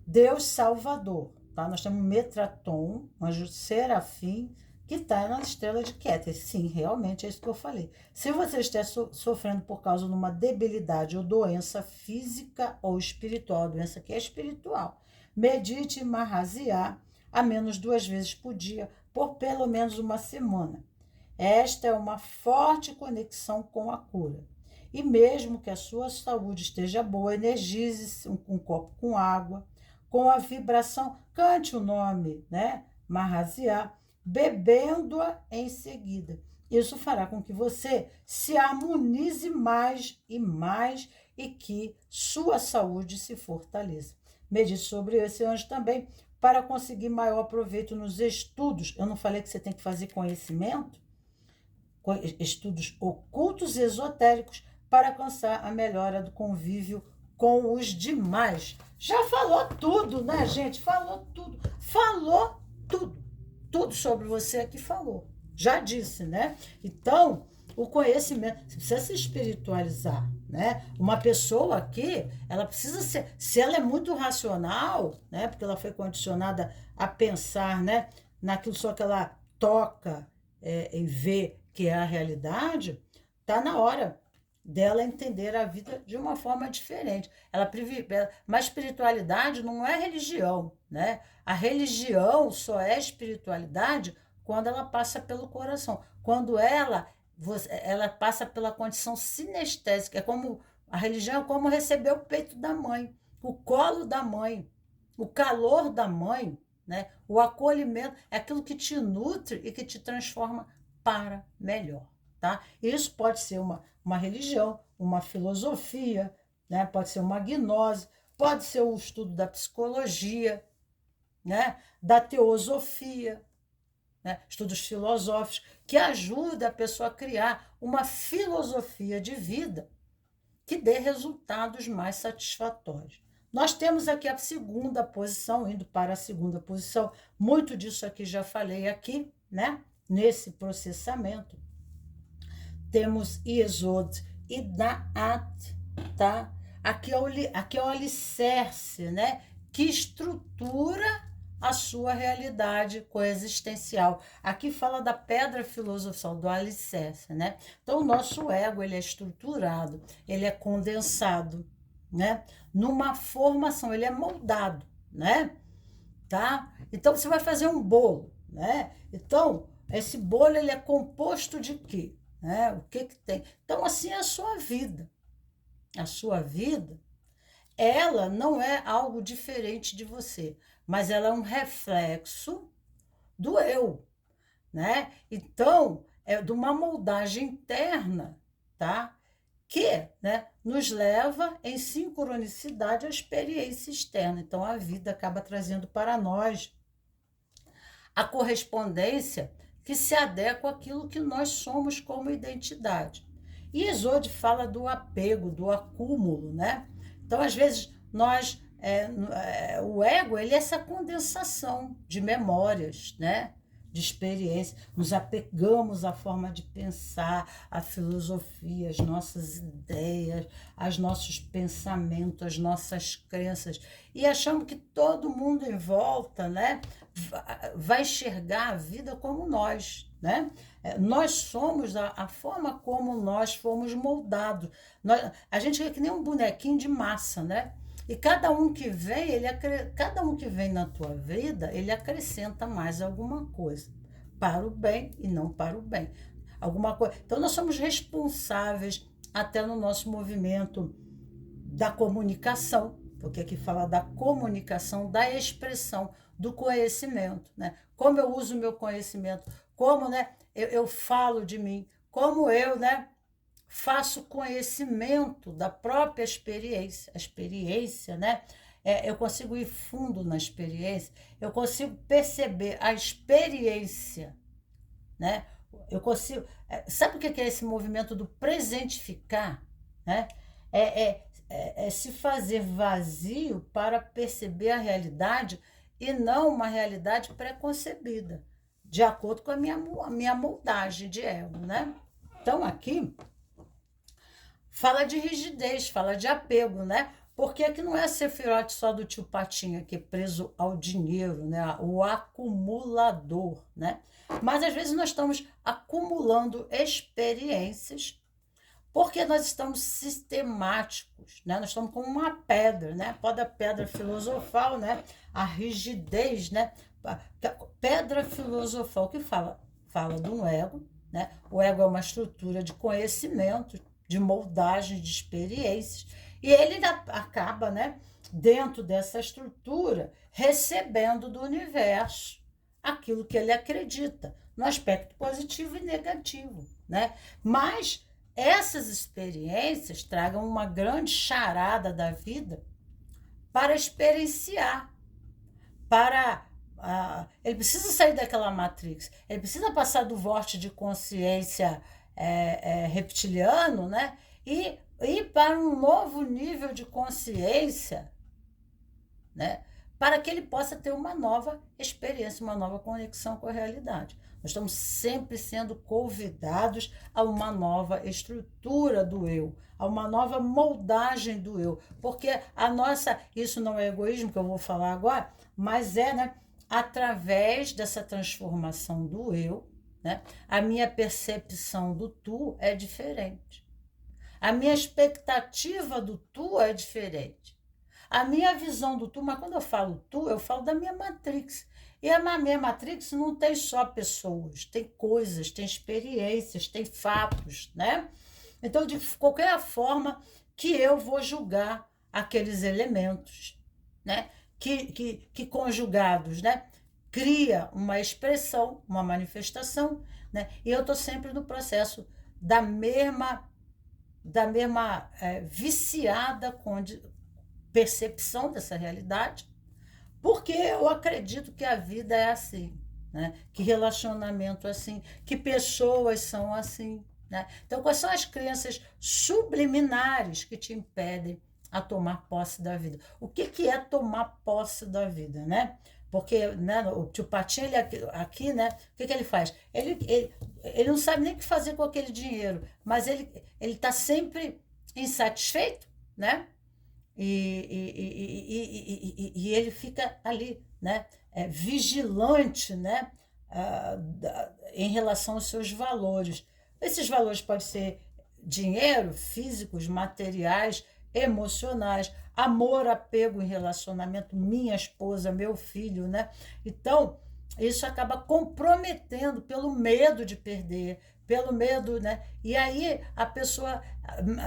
Deus Salvador, tá? Nós temos Metraton, anjo serafim, que está na estrela de Keter. Sim, realmente é isso que eu falei. Se você estiver sofrendo por causa de uma debilidade ou doença física ou espiritual, doença que é espiritual, medite Mahasiá a menos 2 vezes por dia, por pelo menos uma semana. Esta é uma forte conexão com a cura. E mesmo que a sua saúde esteja boa, energize-se um copo com água, com a vibração, cante o nome, né? Mahasiá, bebendo-a em seguida. Isso fará com que você se harmonize mais e que sua saúde se fortaleça. Medite sobre esse anjo também para conseguir maior proveito nos estudos. Eu não falei que você tem que fazer conhecimento? Estudos ocultos e esotéricos para alcançar a melhora do convívio com os demais. Já falou tudo, né, gente? Falou tudo. Falou tudo. Tudo sobre você aqui falou. Já disse, né? Então, o conhecimento, você precisa se espiritualizar, né? Uma pessoa aqui, ela precisa ser, se ela é muito racional, né? Porque ela foi condicionada a pensar, né? Naquilo só que ela toca e vê que é a realidade, tá na hora dela entender a vida de uma forma diferente. Mas espiritualidade não é religião, né? A religião só é espiritualidade quando ela passa pelo coração. Quando ela passa pela condição sinestésica. É como a religião é como receber o peito da mãe, o colo da mãe, o calor da mãe, né? O acolhimento, é aquilo que te nutre e que te transforma para melhor. Tá? Isso pode ser uma religião, uma filosofia, né? Pode ser uma gnose, pode ser o estudo da psicologia, né? Da teosofia, né? Estudos filosóficos, que ajudam a pessoa a criar uma filosofia de vida que dê resultados mais satisfatórios. Nós temos aqui a segunda posição, indo para a segunda posição, muito disso aqui já falei aqui, né? nesse processamento, temos Yesod e Da'at, tá? Aqui é o alicerce, né? Que estrutura a sua realidade coexistencial. Aqui fala da pedra filosofal, do alicerce, né? Então, o nosso ego, ele é estruturado, ele é condensado, né? Numa formação, ele é moldado, né? Tá? Então, você vai fazer um bolo, né? Então, esse bolo, ele é composto de quê? Né? O que que tem? Então, assim é a sua vida. A sua vida, ela não é algo diferente de você, mas ela é um reflexo do eu, né? Então, é de uma moldagem interna, tá? Que, né, nos leva em sincronicidade à experiência externa. Então, a vida acaba trazendo para nós a correspondência que se adequa àquilo que nós somos como identidade. E Isolde fala do apego, do acúmulo, né? Então, às vezes, o ego, ele é essa condensação de memórias, né? De experiência, nos apegamos à forma de pensar, à filosofia, às nossas ideias, aos nossos pensamentos, às nossas crenças, e achamos que todo mundo em volta, né, vai enxergar a vida como nós, né? Nós somos a forma como nós fomos moldados. A gente é que nem um bonequinho de massa, né? E cada um que vem, cada um que vem na tua vida, ele acrescenta mais alguma coisa, para o bem e não para o bem. Alguma coisa. Então, nós somos responsáveis até no nosso movimento da comunicação, porque aqui fala da comunicação, da expressão, do conhecimento, né? Como eu uso o meu conhecimento, como, né, eu falo de mim, como eu, né, faço conhecimento da própria experiência. A experiência, né? Eu consigo ir fundo na experiência, eu consigo perceber a experiência, né? Eu consigo. Sabe o que é esse movimento do presentificar? Né? É se fazer vazio para perceber a realidade e não uma realidade pré-concebida, de acordo com a minha moldagem de ego, né? Então, aqui fala de rigidez, fala de apego, né? Porque aqui não é Sefirote só do tio Patinha, que é preso ao dinheiro, né? O acumulador, né? Mas às vezes nós estamos acumulando experiências porque nós estamos sistemáticos, né? Nós estamos como uma pedra, né? Pode a pedra filosofal, né? A rigidez, né? Pedra filosofal que fala de um ego, né? O ego é uma estrutura de conhecimento, de moldagem, de experiências, e ele acaba, né? Dentro dessa estrutura, recebendo do universo aquilo que ele acredita, no aspecto positivo e negativo, né? Mas essas experiências tragam uma grande charada da vida para experienciar, para ele precisa sair daquela matrix, ele precisa passar do vórtice de consciência reptiliano, né? E ir para um novo nível de consciência, né? Para que ele possa ter uma nova experiência, uma nova conexão com a realidade. Nós estamos sempre sendo convidados a uma nova estrutura do eu, a uma nova moldagem do eu, porque isso não é egoísmo que eu vou falar agora, mas né, através dessa transformação do eu, né, a minha percepção do tu é diferente. A minha expectativa do tu é diferente. A minha visão do tu, mas quando eu falo tu, eu falo da minha matrix. E a minha matrix não tem só pessoas, tem coisas, tem experiências, tem fatos, né? Então, de qualquer forma que eu vou julgar aqueles elementos, né? Que conjugados, né? Cria uma expressão, uma manifestação, né? E eu estou sempre no processo da mesma viciada percepção dessa realidade, porque eu acredito que a vida é assim, né? Que relacionamento é assim, que pessoas são assim, né? Então, quais são as crenças subliminares que te impedem a tomar posse da vida? O que é tomar posse da vida, né? Porque, né, o tio Patinho, ele aqui, né, o que ele faz? Ele não sabe nem o que fazer com aquele dinheiro, mas ele está sempre insatisfeito, né? E ele fica ali, né, vigilante, né, em relação aos seus valores. Esses valores podem ser dinheiro, físicos, materiais, emocionais, amor, apego em relacionamento, minha esposa, meu filho, né? Então, isso acaba comprometendo pelo medo de perder, pelo medo, né? E aí a pessoa,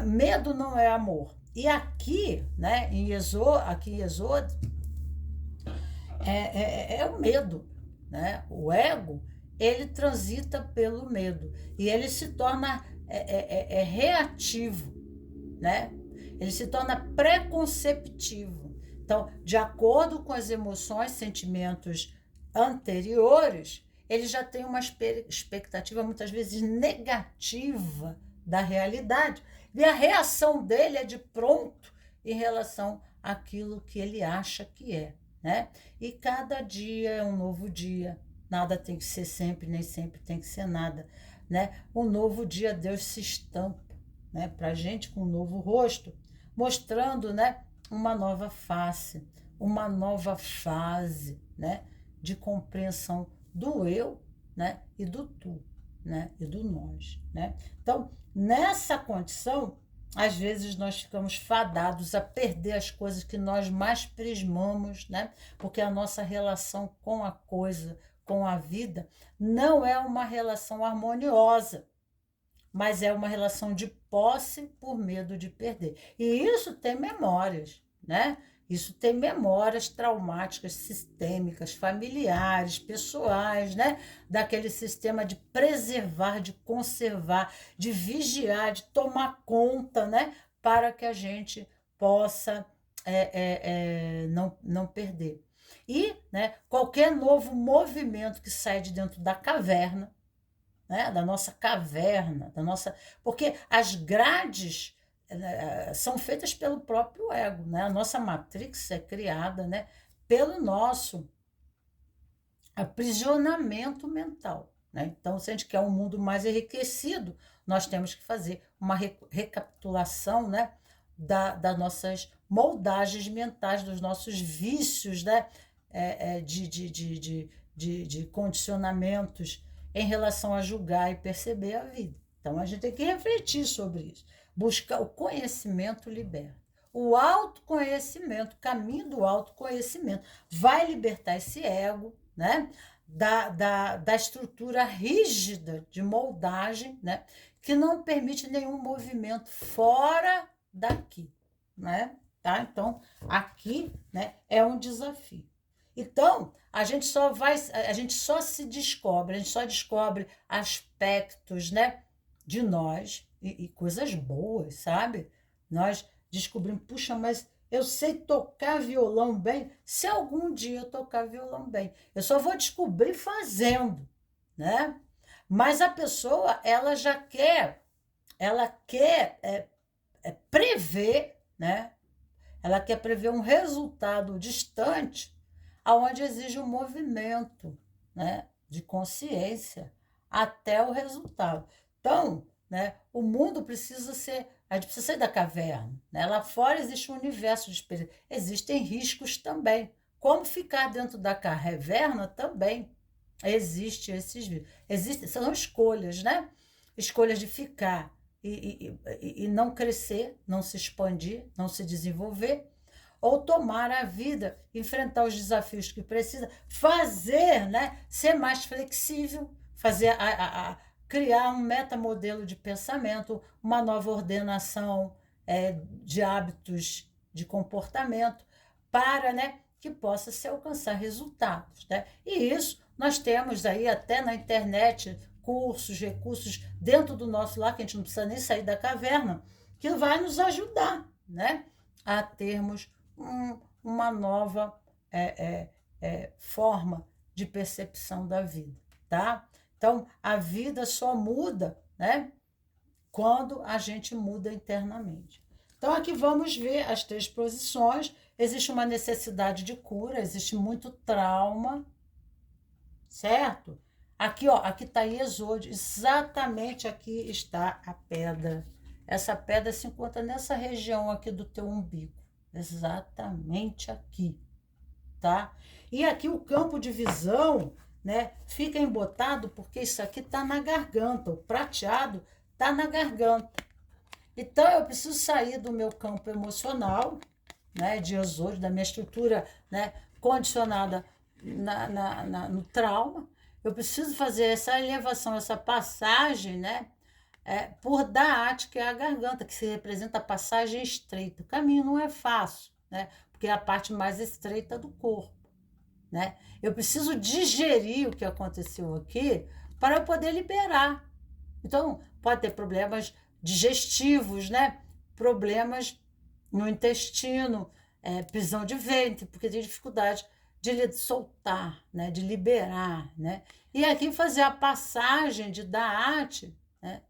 medo não é amor. E aqui, né, aqui em Êxodo, é o medo, né? O ego, ele transita pelo medo e ele se torna reativo, né? Ele se torna preconceptivo. Então, de acordo com as emoções, sentimentos anteriores, ele já tem uma expectativa muitas vezes negativa da realidade. E a reação dele é de pronto em relação àquilo que ele acha que é, né? E cada dia é um novo dia. Nada tem que ser sempre, nem sempre tem que ser nada, né? Um novo dia Deus se estampa, né, para a gente com um novo rosto, mostrando, né, uma nova face, uma nova fase, né, de compreensão do eu, né, e do tu, né, e do nós, né? Então, nessa condição, às vezes nós ficamos fadados a perder as coisas que nós mais prismamos, né? Porque a nossa relação com a coisa, com a vida, não é uma relação harmoniosa, mas é uma relação de posse por medo de perder. E isso tem memórias, né? Isso tem memórias traumáticas, sistêmicas, familiares, pessoais, né? Daquele sistema de preservar, de conservar, de vigiar, de tomar conta, né? Para que a gente possa não perder. E, né, qualquer novo movimento que sai de dentro da caverna, né, da nossa caverna, porque as grades são feitas pelo próprio ego, né? A nossa matrix é criada, né, pelo nosso aprisionamento mental, né? Então, se a gente quer um mundo mais enriquecido, nós temos que fazer uma recapitulação, né, das nossas moldagens mentais, dos nossos vícios, né, de condicionamentos em relação a julgar e perceber a vida. Então, a gente tem que refletir sobre isso. Buscar o conhecimento liberta. O autoconhecimento, o caminho do autoconhecimento, vai libertar esse ego, né? Da estrutura rígida de moldagem, né? Que não permite nenhum movimento fora daqui, né? Tá? Então, aqui, né, é um desafio. Então, a gente só se descobre, a gente só descobre aspectos, né, de nós e coisas boas, sabe? Nós descobrimos, puxa, mas eu sei tocar violão bem. Se algum dia eu tocar violão bem, eu só vou descobrir fazendo, né? Mas a pessoa, ela quer prever, né? Ela quer prever um resultado distante, aonde exige um movimento, né, de consciência até o resultado. Então, né, o mundo precisa ser, a gente precisa sair da caverna, né? Lá fora existe um universo de experiência, existem riscos também. Como ficar dentro da caverna também existe esses riscos. São escolhas, né? Escolhas de ficar e não crescer, não se expandir, não se desenvolver, ou tomar a vida, enfrentar os desafios que precisa, fazer, né, ser mais flexível, fazer criar um metamodelo de pensamento, uma nova ordenação de hábitos de comportamento para, né, que possa se alcançar resultados, né? E isso nós temos aí até na internet cursos, recursos dentro do nosso lar, que a gente não precisa nem sair da caverna, que vai nos ajudar, né, a termos uma nova forma de percepção da vida, tá? Então, a vida só muda, né, quando a gente muda internamente. Então, aqui vamos ver as 3 posições. Existe uma necessidade de cura, existe muito trauma, certo? Aqui, ó, aqui está Exódio, exatamente aqui está a pedra. Essa pedra se encontra nessa região aqui do teu umbigo, exatamente aqui, tá? E aqui o campo de visão, né, fica embotado porque isso aqui está na garganta, o prateado está na garganta. Então, eu preciso sair do meu campo emocional, né, de Exódio, da minha estrutura, né, condicionada no trauma. Eu preciso fazer essa elevação, essa passagem, né, por Da'at, que é a garganta, que se representa a passagem estreita. O caminho não é fácil, né, porque é a parte mais estreita do corpo, né? Eu preciso digerir o que aconteceu aqui para eu poder liberar. Então, pode ter problemas digestivos, né? Problemas no intestino, prisão de ventre, porque tem dificuldade de soltar, né? De liberar, né? E aqui fazer a passagem de Da'at, né?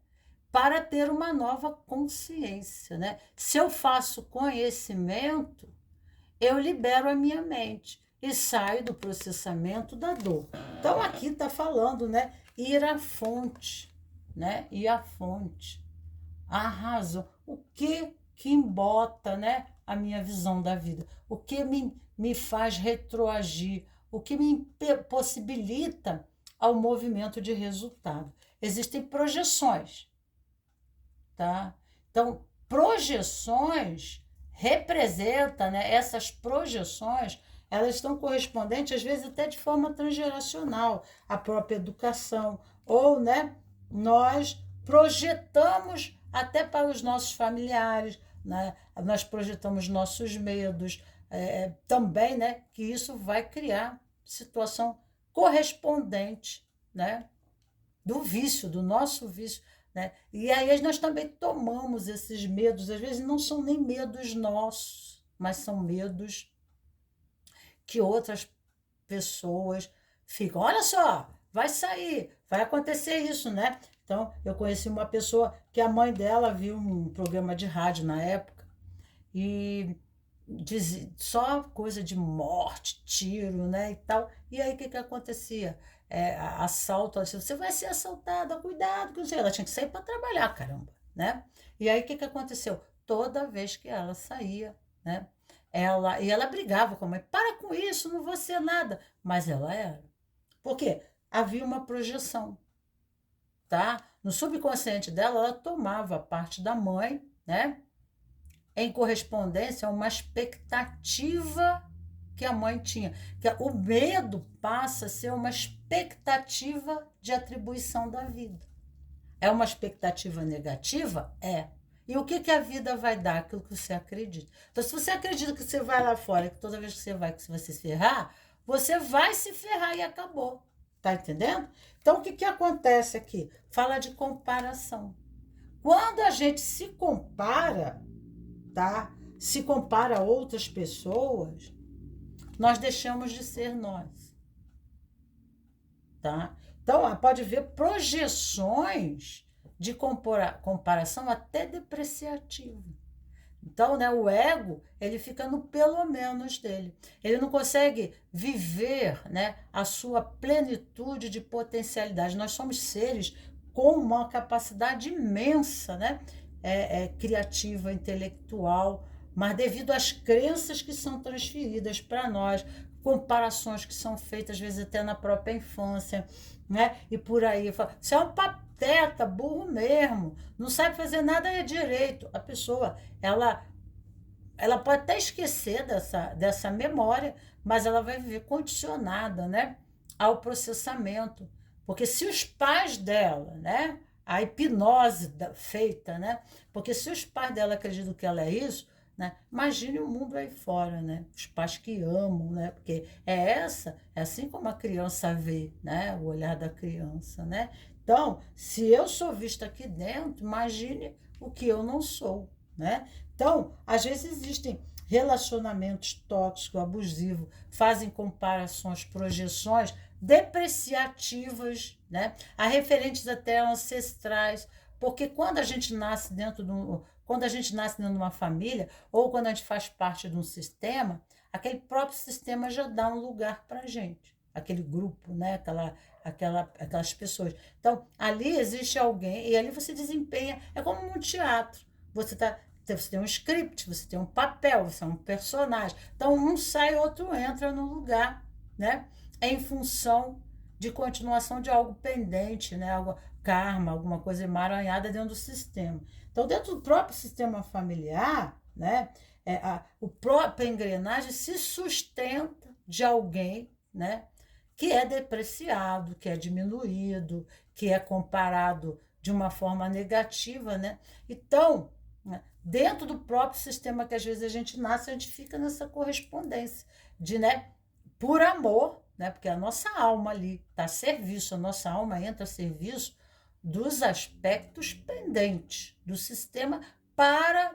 Para ter uma nova consciência, né? Se eu faço conhecimento, eu libero a minha mente e saio do processamento da dor. Então, aqui está falando, né? Ir à fonte, né? Ir à fonte. A razão. O que embota, né? A minha visão da vida. O que me faz retroagir. O que me possibilita ao movimento de resultado. Existem projeções, tá? Então, projeções representa, né, essas projeções, elas estão correspondentes, às vezes até de forma transgeracional, à própria educação, ou, né, nós projetamos até para os nossos familiares, né, nós projetamos nossos medos, também, né, que isso vai criar situação correspondente, né, do vício, do nosso vício, né? E aí nós também tomamos esses medos, às vezes não são nem medos nossos, mas são medos que outras pessoas ficam. Olha só, vai sair, vai acontecer isso, né? Então, eu conheci uma pessoa que a mãe dela viu um programa de rádio na época e só coisa de morte, tiro, né, e tal. E aí, o que acontecia? Assalto, assim, você vai ser assaltada, cuidado, que ela tinha que sair para trabalhar, caramba, né? E aí, o que aconteceu? Toda vez que ela saía, né, ela brigava com a mãe, para com isso, não vou ser nada. Mas ela era. Por quê? Havia uma projeção, tá? No subconsciente dela, ela tomava a parte da mãe, né, em correspondência a uma expectativa que a mãe tinha. Que o medo passa a ser uma expectativa de atribuição da vida. É uma expectativa negativa? É. E o que a vida vai dar? Aquilo que você acredita. Então, se você acredita que você vai lá fora, que toda vez que você vai se ferrar, você vai se ferrar e acabou. Tá entendendo? Então, o que acontece aqui? Fala de comparação. Quando a gente se compara, tá? Se compara a outras pessoas, nós deixamos de ser nós, tá? Então, pode ver projeções de comparação até depreciativa. Então, né, o ego, ele fica no pelo menos dele. Ele não consegue viver, né, a sua plenitude de potencialidade. Nós somos seres com uma capacidade imensa, né, criativa, intelectual, mas devido às crenças que são transferidas para nós, comparações que são feitas, às vezes até na própria infância, né? E por aí, você é um pateta, burro mesmo, não sabe fazer nada direito. A pessoa, ela pode até esquecer dessa memória, mas ela vai viver condicionada, né, ao processamento. Porque se os pais dela, né, a hipnose feita, né, porque se os pais dela acreditam que ela é isso, né, imagine o mundo aí fora, né, os pais que amam, né, porque é assim como a criança vê, né, o olhar da criança, né. Então, se eu sou vista aqui dentro, imagine o que eu não sou, né. Então, às vezes existem relacionamentos tóxicos, abusivos, fazem comparações, projeções depreciativas, né? A referentes até ancestrais, porque quando a gente nasce quando a gente nasce dentro de uma família, ou quando a gente faz parte de um sistema, aquele próprio sistema já dá um lugar para a gente, aquele grupo, né? Aquelas pessoas. Então, ali existe alguém, e ali você desempenha, é como um teatro. Você tem um script, você tem um papel, você é um personagem. Então, um sai, outro entra no lugar, né? Em função de continuação de algo pendente, né? Algo, karma, alguma coisa emaranhada dentro do sistema. Então, dentro do próprio sistema familiar, né? O próprio engrenagem se sustenta de alguém, né? Que é depreciado, que é diminuído, que é comparado de uma forma negativa, né? Então, né, dentro do próprio sistema que às vezes a gente nasce, a gente fica nessa correspondência de, né, por amor, né? Porque a nossa alma ali está a serviço, a nossa alma entra a serviço dos aspectos pendentes do sistema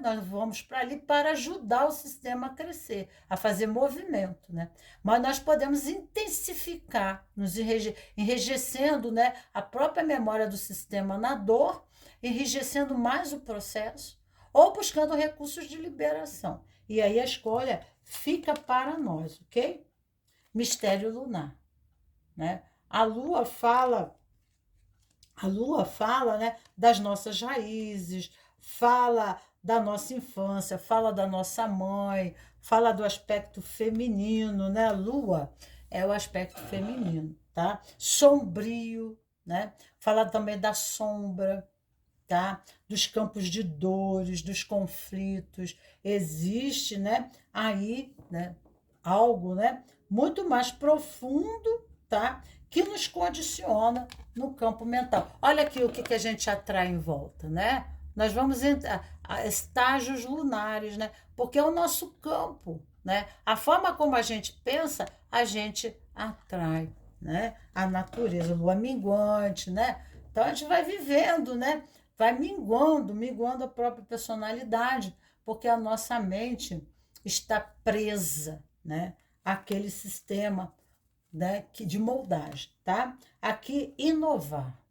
nós vamos para ali para ajudar o sistema a crescer, a fazer movimento, né? Mas nós podemos intensificar, nos enrijecendo, né, a própria memória do sistema na dor, enrijecendo mais o processo, ou buscando recursos de liberação. E aí a escolha fica para nós, ok? Mistério lunar, né? A Lua fala, né, das nossas raízes, fala da nossa infância, fala da nossa mãe, fala do aspecto feminino, né? A Lua é o aspecto feminino, tá? Sombrio, né? Fala também da sombra, tá? Dos campos de dores, dos conflitos. Existe, né, aí, né, algo, né, muito mais profundo, tá? Que nos condiciona no campo mental. Olha aqui o que a gente atrai em volta, né? Nós vamos entrar a estágios lunares, né? Porque é o nosso campo, né? A forma como a gente pensa, a gente atrai, né? A natureza, lua minguante, né? Então a gente vai vivendo, né? Vai minguando a própria personalidade, porque a nossa mente está presa, né? Àquele sistema, né, de moldagem, tá? Aqui, inovar,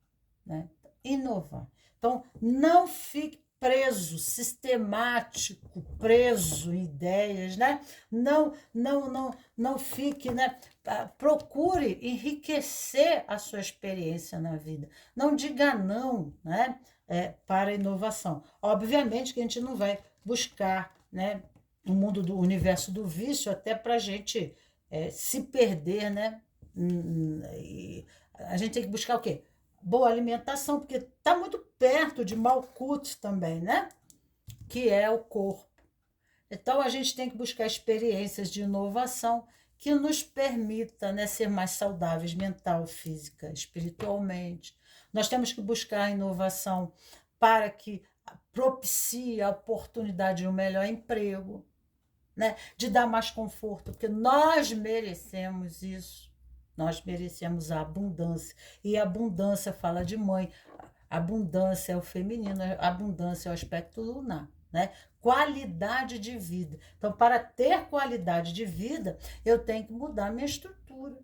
né? Inovar. Então, não fique preso, sistemático, preso em ideias, né? Não fique, né? Procure enriquecer a sua experiência na vida. Não diga não, né? Para a inovação. Obviamente que a gente não vai buscar, né, o mundo do universo do vício até para a gente se perder, né? E a gente tem que buscar o quê? Boa alimentação, porque está muito perto de Malkuth também, né? Que é o corpo. Então, a gente tem que buscar experiências de inovação que nos permita, né, ser mais saudáveis mental, física, espiritualmente. Nós temos que buscar a inovação para que propicie a oportunidade de um melhor emprego, né? De dar mais conforto, porque nós merecemos isso. Nós merecemos a abundância. E a abundância fala de mãe. A abundância é o feminino, a abundância é o aspecto lunar, né? Qualidade de vida. Então, para ter qualidade de vida, eu tenho que mudar a minha estrutura,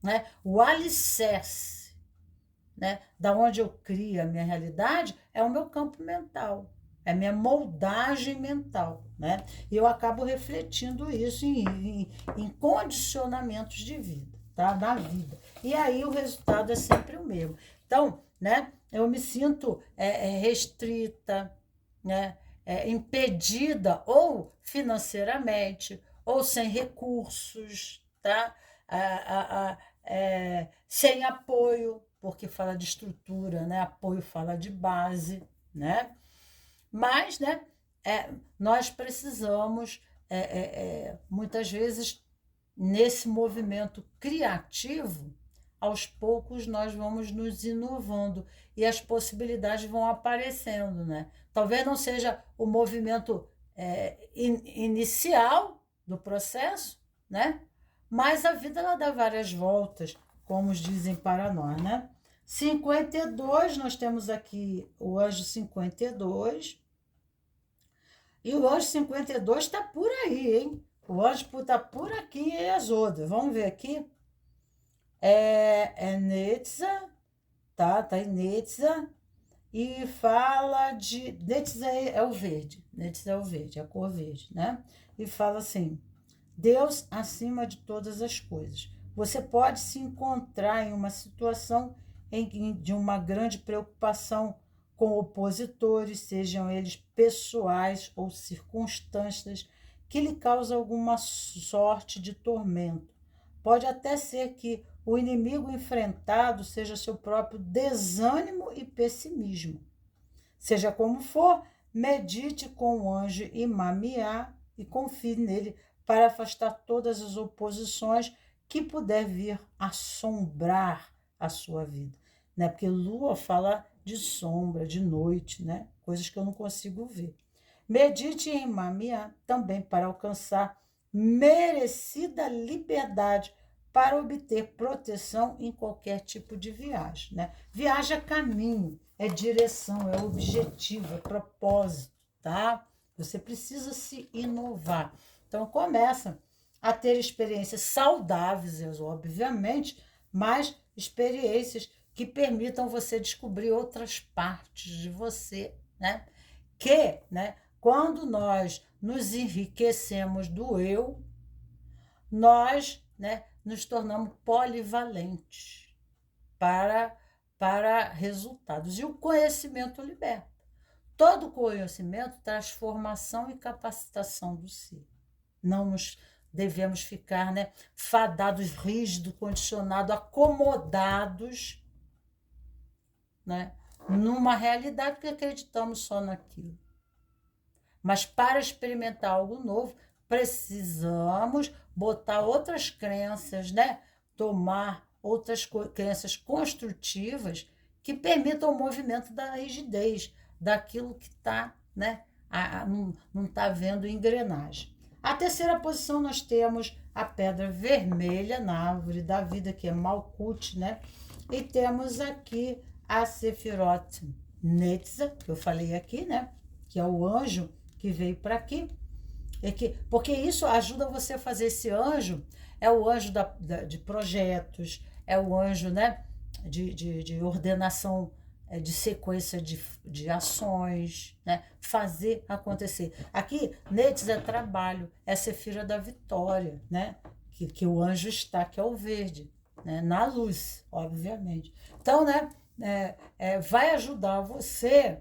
né? O alicerce, né, da onde eu crio a minha realidade é o meu campo mental. É minha moldagem mental, né? E eu acabo refletindo isso em condicionamentos de vida, tá? Na vida. E aí o resultado é sempre o mesmo. Então, né? Eu me sinto restrita, né? Impedida ou financeiramente ou sem recursos, tá? Sem apoio, porque fala de estrutura, né? Apoio fala de base, né? Mas, né, nós precisamos, muitas vezes, nesse movimento criativo, aos poucos nós vamos nos inovando e as possibilidades vão aparecendo, né? Talvez não seja o movimento inicial do processo, né? Mas a vida ela dá várias voltas, como dizem para nós, né? 52, nós temos aqui o anjo 52. E o anjo 52 está por aí, hein? O anjo está por aqui em Exodo. Vamos ver aqui. É Netza, tá? Tá em Netza. e fala de... Nêtis é o verde, Nêtis é o verde, é a cor verde, né? E fala assim, Deus acima de todas as coisas. Você pode se encontrar em uma situação de uma grande preocupação com opositores, sejam eles pessoais ou circunstâncias, que lhe causam alguma sorte de tormento. Pode até ser que o inimigo enfrentado seja seu próprio desânimo e pessimismo. Seja como for, medite com o anjo Imamiá e confie nele para afastar todas as oposições que puder vir assombrar a sua vida, né? Porque lua fala de sombra, de noite, né? Coisas que eu não consigo ver. Medite em Imamiá também para alcançar merecida liberdade para obter proteção em qualquer tipo de viagem, né? Viagem é caminho, é direção, é objetivo, é propósito, tá? Você precisa se inovar. Então, começa a ter experiências saudáveis, obviamente, mas experiências que permitam você descobrir outras partes de você, né? Que, né, quando nós nos enriquecemos do eu, nós, né, nos tornamos polivalentes para resultados. E o conhecimento liberta. Todo conhecimento traz formação e capacitação do ser. Não nos devemos ficar, né, fadados, rígidos, condicionados, acomodados, né, numa realidade que acreditamos só naquilo. Mas para experimentar algo novo, precisamos botar outras crenças, né? Tomar outras crenças construtivas que permitam o movimento da rigidez, daquilo que está, né? Não está vendo engrenagem. A terceira posição nós temos a pedra vermelha na árvore da vida, que é Malkuth, né? E temos aqui a Sefirot Netzah, que eu falei aqui, né? Que é o anjo que veio para aqui. Porque isso ajuda você a fazer esse anjo, é o anjo de projetos, é o anjo, né, de ordenação, de sequência de ações, né, fazer acontecer. Aqui, Netes é trabalho, é Sefira da vitória, né, que o anjo está, que é o verde, né, na luz, obviamente. Então, né, vai ajudar você,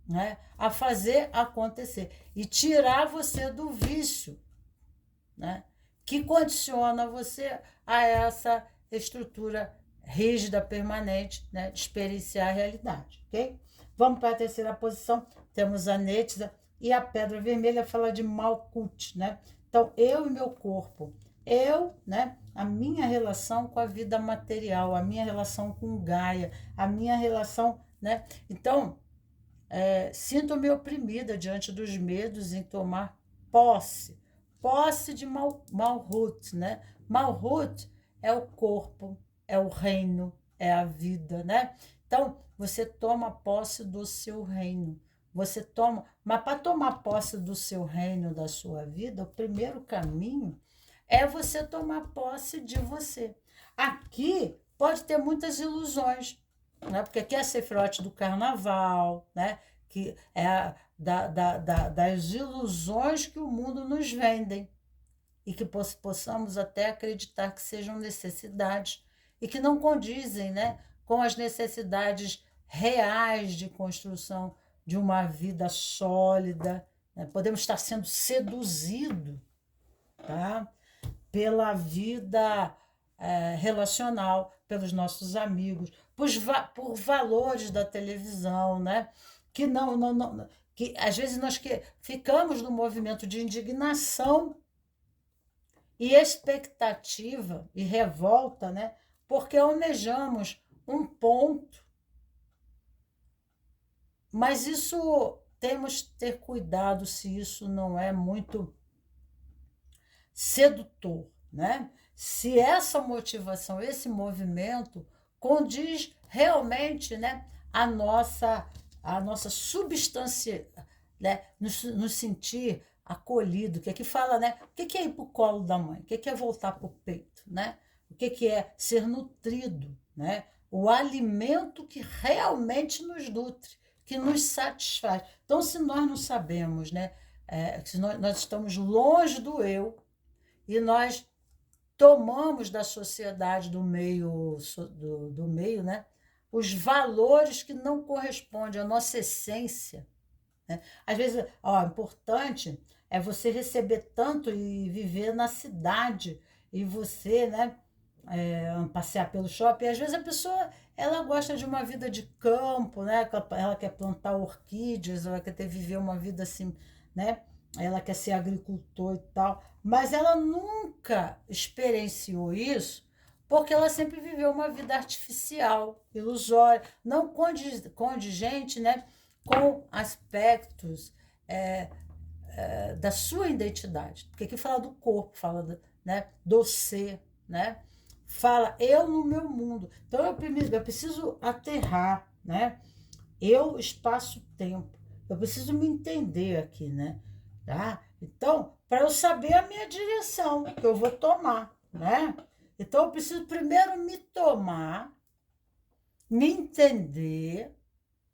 né, a fazer acontecer e tirar você do vício, né, que condiciona você a essa estrutura rígida, permanente, né, de experienciar a realidade, ok? Vamos para a terceira posição, temos a Nêtida e a pedra vermelha fala de Malkuth, né? Então, eu e meu corpo, eu, né, a minha relação com a vida material, a minha relação com Gaia, a minha relação, né? Então, sinto-me oprimida diante dos medos em tomar posse de Malhut, né? Malhut é o corpo, é o reino, é a vida, né? Então, você toma posse do seu reino. Você toma, mas para tomar posse do seu reino, da sua vida, o primeiro caminho é você tomar posse de você. Aqui pode ter muitas ilusões, né? Porque aqui é a Sefirot do carnaval, né? Que é das ilusões que o mundo nos vendem e que possamos até acreditar que sejam necessidades e que não condizem, né, com as necessidades reais de construção de uma vida sólida, né? Podemos estar sendo seduzidos, tá, pela vida relacional, pelos nossos amigos, por valores da televisão, né? Que que às vezes nós ficamos no movimento de indignação e expectativa e revolta, né? Porque almejamos um ponto, mas isso temos que ter cuidado se isso não é muito sedutor, né? Se essa motivação, esse movimento condiz realmente, né, a nossa substância, né, nos sentir acolhido, que aqui fala, né, o que é ir para o colo da mãe, o que é voltar para o peito, né? O que é ser nutrido, né? O alimento que realmente nos nutre, que nos satisfaz. Então, se nós não sabemos, né, se nós estamos longe do eu e nós tomamos da sociedade, do meio, né, os valores que não correspondem à nossa essência, né? Às vezes, ó, importante é você receber tanto e viver na cidade e você, né, passear pelo shopping. Às vezes a pessoa ela gosta de uma vida de campo, né? Ela quer plantar orquídeas, ela quer viver uma vida assim, né? Ela quer ser agricultor e tal, mas ela nunca experienciou isso porque ela sempre viveu uma vida artificial, ilusória, não condigente, né, com aspectos da sua identidade. Porque aqui fala do corpo, fala né, do ser, né? Fala eu no meu mundo. Então eu preciso aterrar, né? Eu, espaço-tempo. Eu preciso me entender aqui, né? Tá? Então, para eu saber a minha direção que eu vou tomar, né? Então, eu preciso primeiro me tomar, me entender,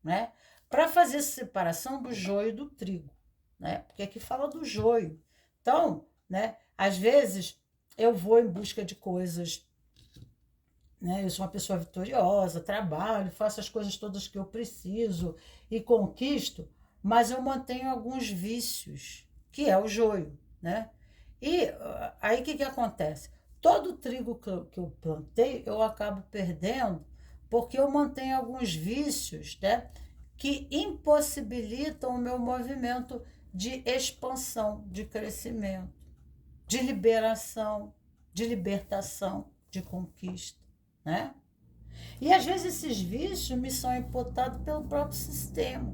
né? Para fazer essa separação do joio e do trigo, né? Porque aqui fala do joio. Então, né? Às vezes eu vou em busca de coisas, né? Eu sou uma pessoa vitoriosa, trabalho, faço as coisas todas que eu preciso e conquisto, mas eu mantenho alguns vícios, que é o joio, né? E aí o que acontece? Todo o trigo que eu plantei, eu acabo perdendo, porque eu mantenho alguns vícios, né? Que impossibilitam o meu movimento de expansão, de crescimento, de liberação, de libertação, de conquista, né? E às vezes esses vícios me são imputados pelo próprio sistema.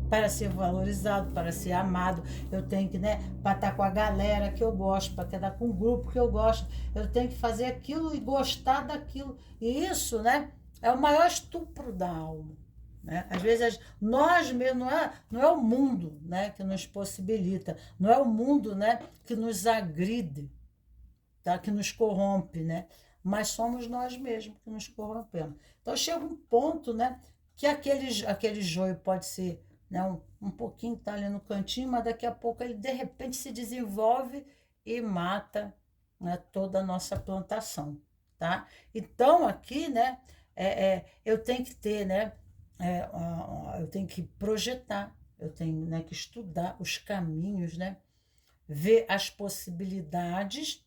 Para ser valorizado, para ser amado, eu tenho que, né, para estar com a galera que eu gosto, para estar com o grupo que eu gosto, eu tenho que fazer aquilo e gostar daquilo. E isso, né, é o maior estupro da alma. Né? Às vezes nós mesmos, não é o mundo, né, que nos possibilita, não é o mundo, né, que nos agride, tá? Que nos corrompe, né? Mas somos nós mesmos que nos corrompemos. Então chega um ponto, né, que aquele joio pode ser, né, um pouquinho tá ali no cantinho, mas daqui a pouco ele de repente se desenvolve e mata, né, toda a nossa plantação, tá? Então aqui, né, eu tenho que ter, né, eu tenho que projetar, eu tenho, né, que estudar os caminhos, né, ver as possibilidades.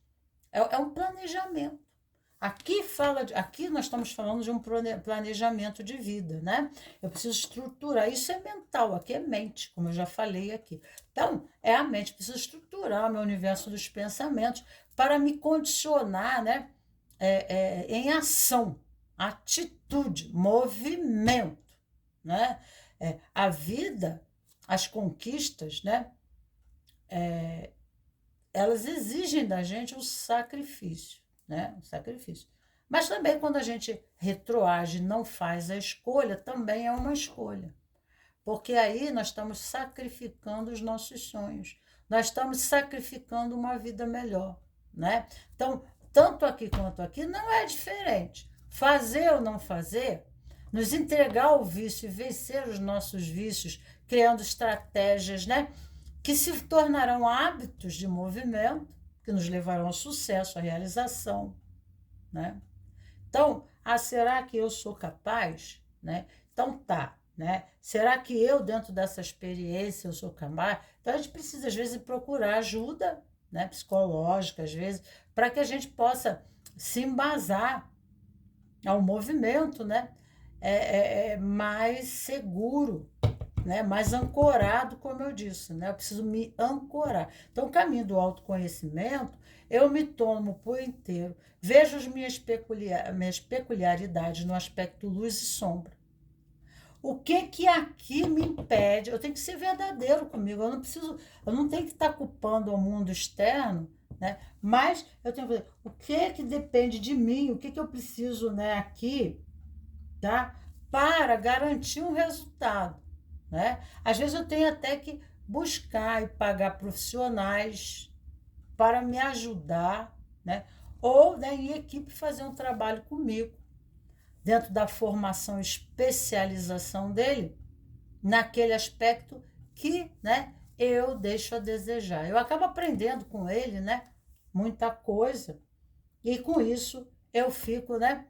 É um planejamento. Aqui nós estamos falando de um planejamento de vida, né? Eu preciso estruturar. Isso é mental, aqui é mente, como eu já falei aqui. Então, é a mente. Eu preciso estruturar o meu universo dos pensamentos para me condicionar, né? Em ação, atitude, movimento, né? A vida, as conquistas, né? Elas exigem da gente um sacrifício, né? Um sacrifício. Mas também quando a gente retroage, não faz a escolha, também é uma escolha. Porque aí nós estamos sacrificando os nossos sonhos. Nós estamos sacrificando uma vida melhor, né? Então, tanto aqui quanto aqui não é diferente. Fazer ou não fazer, nos entregar ao vício e vencer os nossos vícios, criando estratégias, né, que se tornarão hábitos de movimento, que nos levarão ao sucesso, à realização, né? Então, será que eu sou capaz, né? Então tá, né? Será que eu dentro dessa experiência eu sou capaz? Então a gente precisa às vezes procurar ajuda, né, psicológica às vezes, para que a gente possa se embasar ao movimento, né? Mais seguro, né? Mais ancorado, como eu disse, né? Eu preciso me ancorar. Então, o caminho do autoconhecimento, eu me tomo por inteiro, vejo as minhas peculiaridades no aspecto luz e sombra. O que aqui me impede? Eu tenho que ser verdadeiro comigo, eu não tenho que estar culpando o mundo externo, né? Mas eu tenho que ver o que depende de mim, o que eu preciso, né, aqui, tá? Para garantir um resultado, né? Às vezes eu tenho até que buscar e pagar profissionais para me ajudar, né? Ou, né, em equipe fazer um trabalho comigo, dentro da formação e especialização dele, naquele aspecto que, né, eu deixo a desejar. Eu acabo aprendendo com ele, né, muita coisa, e com isso eu fico, né,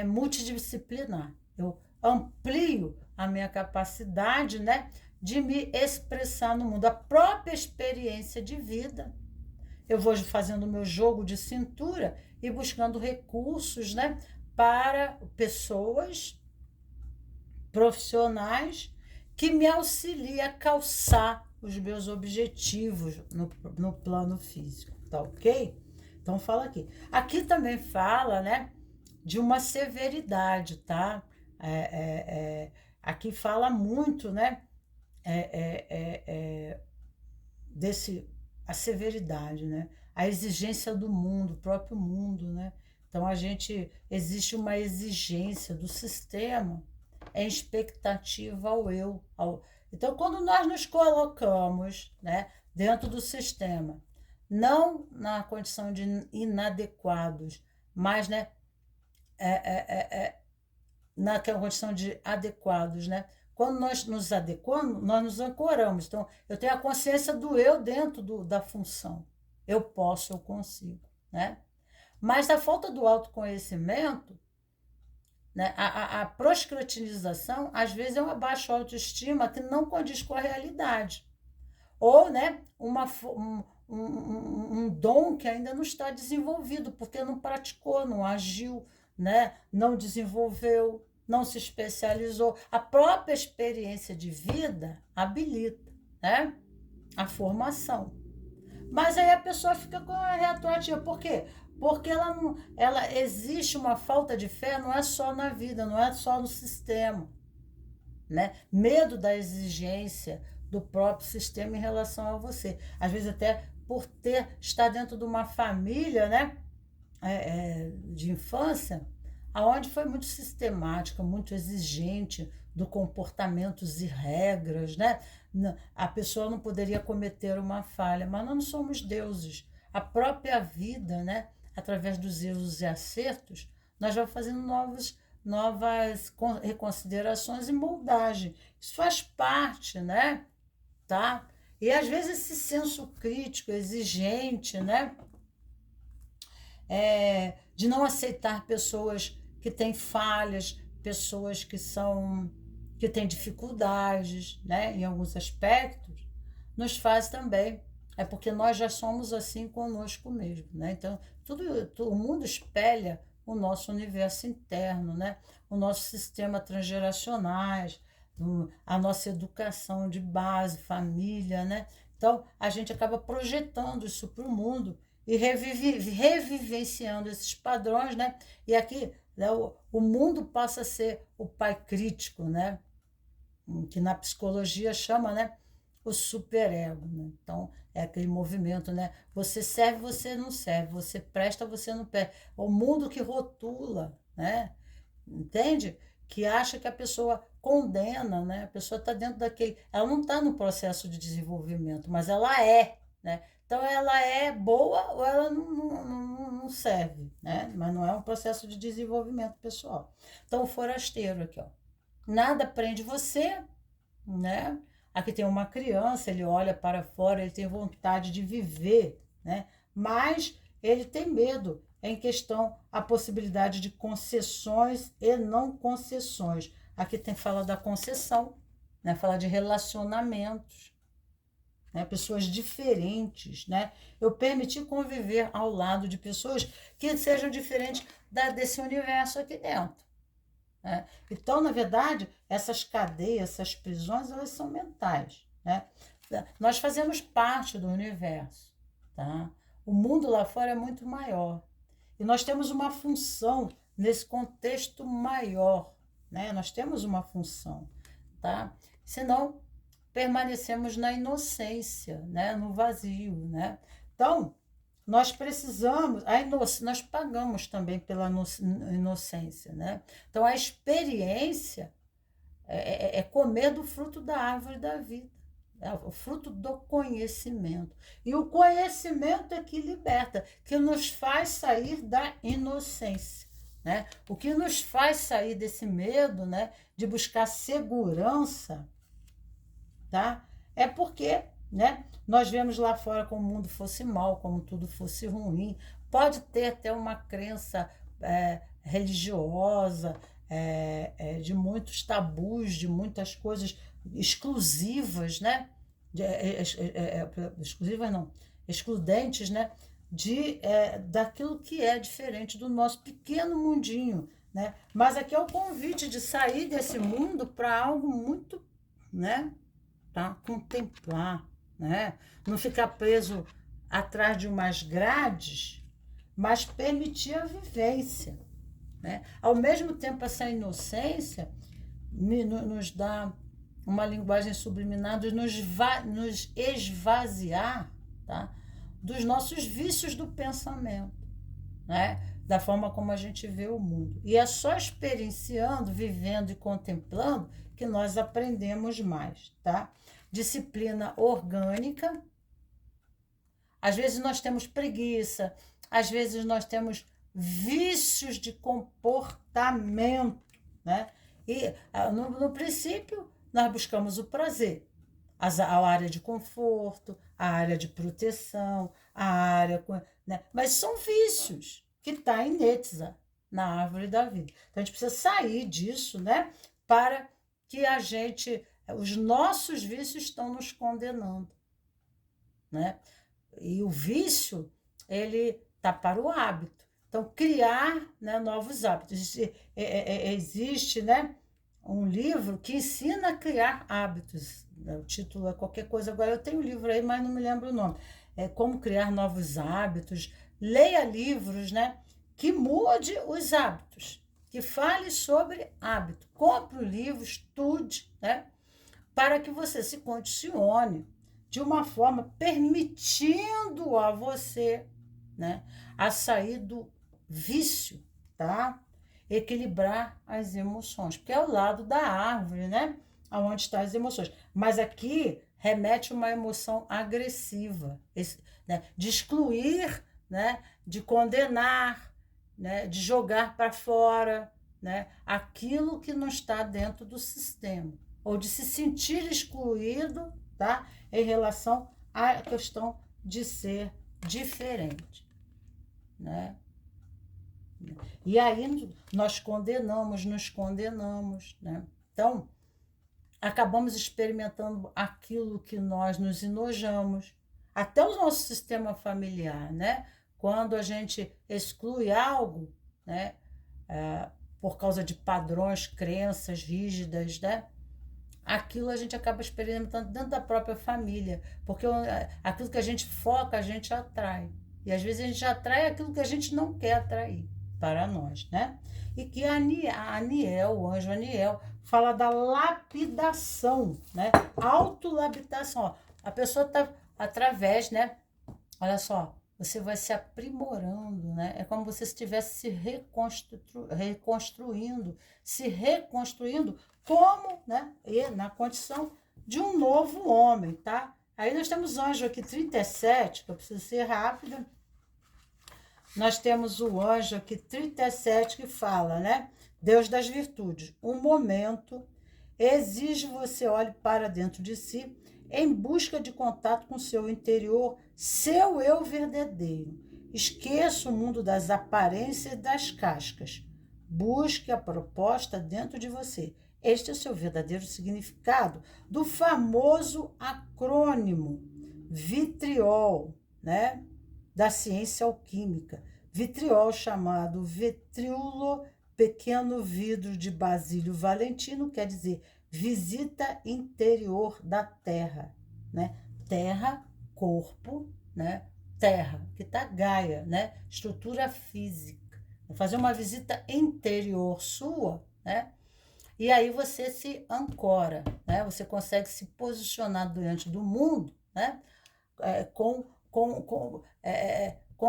multidisciplinar. Eu amplio a minha capacidade, né, de me expressar no mundo. A própria experiência de vida, eu vou fazendo o meu jogo de cintura e buscando recursos, né, para pessoas profissionais que me auxiliem a calçar os meus objetivos no plano físico, tá ok? Então fala aqui. Aqui também fala, né, de uma severidade, tá? Aqui fala muito, né, desse a severidade, né? A exigência do mundo, o próprio mundo, né? Então existe uma exigência do sistema em expectativa ao eu. Então, quando nós nos colocamos, né, dentro do sistema, não na condição de inadequados, mas, né, na condição de adequados, né? Quando nós nos adequamos, nós nos ancoramos. Então, eu tenho a consciência do eu dentro da função. Eu posso, eu consigo, né? Mas a falta do autoconhecimento, né? A proscratinização, às vezes, é uma baixa autoestima que não condiz com a realidade. Ou, né, um dom que ainda não está desenvolvido, porque não praticou, não agiu, né, não desenvolveu, não se especializou. A própria experiência de vida habilita, né, a formação. Mas aí a pessoa fica com a retroativa. Por quê? Porque ela existe uma falta de fé, não é só na vida, não é só no sistema, né? Medo da exigência do próprio sistema em relação a você. Às vezes até por estar dentro de uma família, né, de infância, aonde foi muito sistemática, muito exigente do comportamentos e regras, né? A pessoa não poderia cometer uma falha, mas nós não somos deuses. A própria vida, né, através dos erros e acertos, nós vamos fazendo novas reconsiderações e moldagem. Isso faz parte, né? Tá? E às vezes esse senso crítico, exigente, né? De não aceitar pessoas que têm falhas, pessoas que têm dificuldades, né? Em alguns aspectos, nos faz também. É porque nós já somos assim conosco mesmo, né? Então, o mundo espelha o nosso universo interno, né? O nosso sistema transgeracionais, a nossa educação de base, família, né? Então, a gente acaba projetando isso para o mundo e revivenciando esses padrões, né? E aqui, né, o mundo passa a ser o pai crítico, né? Que na psicologia chama, né, o superego, né? Então, é aquele movimento, né? Você serve, você não serve, você presta, você não presta. O mundo que rotula, né? Entende? Que acha que a pessoa condena, né? A pessoa está dentro daquele. Ela não está no processo de desenvolvimento, mas ela é, né? Então ela é boa ou ela não serve, né? Mas não é um processo de desenvolvimento pessoal. Então o forasteiro aqui, ó. Nada prende você, né? Aqui tem uma criança, ele olha para fora, ele tem vontade de viver, né? Mas ele tem medo em questão a possibilidade de concessões e não concessões. Aqui tem fala da concessão, né? Fala de relacionamentos, né? Pessoas diferentes, né? Eu permiti conviver ao lado de pessoas que sejam diferentes desse universo aqui dentro. Né? Então, na verdade, essas cadeias, essas prisões, elas são mentais, né? Nós fazemos parte do universo, tá? O mundo lá fora é muito maior. E nós temos uma função nesse contexto maior, né? Nós temos uma função, tá? Senão, permanecemos na inocência, né? No vazio, né? Então, nós precisamos, nós pagamos também pela inocência, né? Então, a experiência é comer do fruto da árvore da vida, o fruto do conhecimento. E o conhecimento é que liberta, que nos faz sair da inocência. né? O que nos faz sair desse medo, né, de buscar segurança, tá? É porque, né, nós vemos lá fora como o mundo fosse mal, como tudo fosse ruim. Pode ter até uma crença religiosa, de muitos tabus, de muitas coisas exclusivas, né? Exclusivas não, excludentes, né? Daquilo que é diferente do nosso pequeno mundinho, né? Mas aqui é o convite de sair desse mundo para algo muito, né? Para contemplar, né? Não ficar preso atrás de umas grades, mas permitir a vivência, né? Ao mesmo tempo, essa inocência nos dá uma linguagem subliminar de nos esvaziar, tá? Dos nossos vícios do pensamento, né? Da forma como a gente vê o mundo. E é só experienciando, vivendo e contemplando que nós aprendemos mais, tá? Disciplina orgânica. Às vezes nós temos preguiça, às vezes nós temos vícios de comportamento, né? E no princípio nós buscamos o prazer, a área de conforto, a área de proteção, a área, né? Mas são vícios que estão em Netza, na árvore da vida. Então a gente precisa sair disso, né? Para que os nossos vícios estão nos condenando, né? E o vício, ele tá para o hábito. Então, criar, né, novos hábitos. Existe, né, um livro que ensina a criar hábitos. O título é qualquer coisa. Agora, eu tenho um livro aí, mas não me lembro o nome. É Como Criar Novos Hábitos. Leia livros, né, que mude os hábitos, que fale sobre hábito. Compre o livro, estude, né, para que você se condicione de uma forma permitindo a você, né, a sair do vício, tá? Equilibrar as emoções, porque é o lado da árvore, né? Onde estão as emoções. Mas aqui remete uma emoção agressiva, né? De excluir, né? De condenar, né? De jogar para fora, né? Aquilo que não está dentro do sistema, ou de se sentir excluído, tá? Em relação à questão de ser diferente, né? E aí nós nos condenamos, né? Então, acabamos experimentando aquilo que nós nos enojamos, até o nosso sistema familiar, né? Quando a gente exclui algo, né? Por causa de padrões, crenças rígidas, né? Aquilo a gente acaba experimentando dentro da própria família, porque aquilo que a gente foca, a gente atrai. E às vezes a gente atrai aquilo que a gente não quer atrair para nós, né? E que a Aniel, o anjo Aniel, fala da lapidação, né? Autolapidação. A pessoa está através, né? Olha só, você vai se aprimorando, né? É como se você estivesse se reconstruindo, se reconstruindo como, né? E na condição de um novo homem, tá? Aí nós temos anjo aqui 37, que eu preciso ser rápida. Nós temos o anjo aqui 37 que fala, né? Deus das virtudes. Um momento exige você olhe para dentro de si em busca de contato com seu interior, seu eu verdadeiro. Esqueça o mundo das aparências e das cascas. Busque a proposta dentro de você. Este é o seu verdadeiro significado do famoso acrônimo vitriol, né? Da ciência alquímica. Vitriol, chamado vitriolo, pequeno vidro de Basílio Valentino, quer dizer visita interior da Terra, né? Terra, corpo, né? Terra, que tá Gaia, né? Estrutura física. Fazer uma visita interior sua, né? E aí você se ancora, né? Você consegue se posicionar diante do mundo, né? Com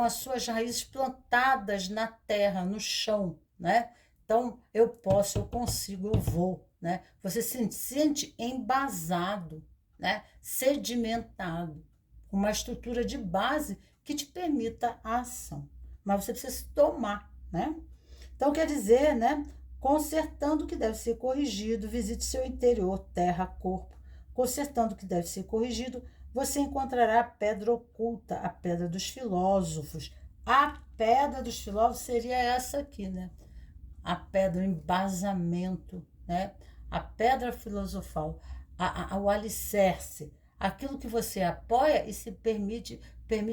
as suas raízes plantadas na terra, no chão, né? Então, eu posso, eu consigo, eu vou, né? Você se sente embasado, né? Sedimentado, uma estrutura de base que te permita a ação. Mas você precisa se tomar, né? Então, quer dizer, né? Consertando o que deve ser corrigido, visite seu interior, terra, corpo. Consertando o que deve ser corrigido, você encontrará a pedra oculta, a pedra dos filósofos. A pedra dos filósofos seria essa aqui, né? A pedra, o embasamento, né? A pedra filosofal, o alicerce, aquilo que você apoia e se permite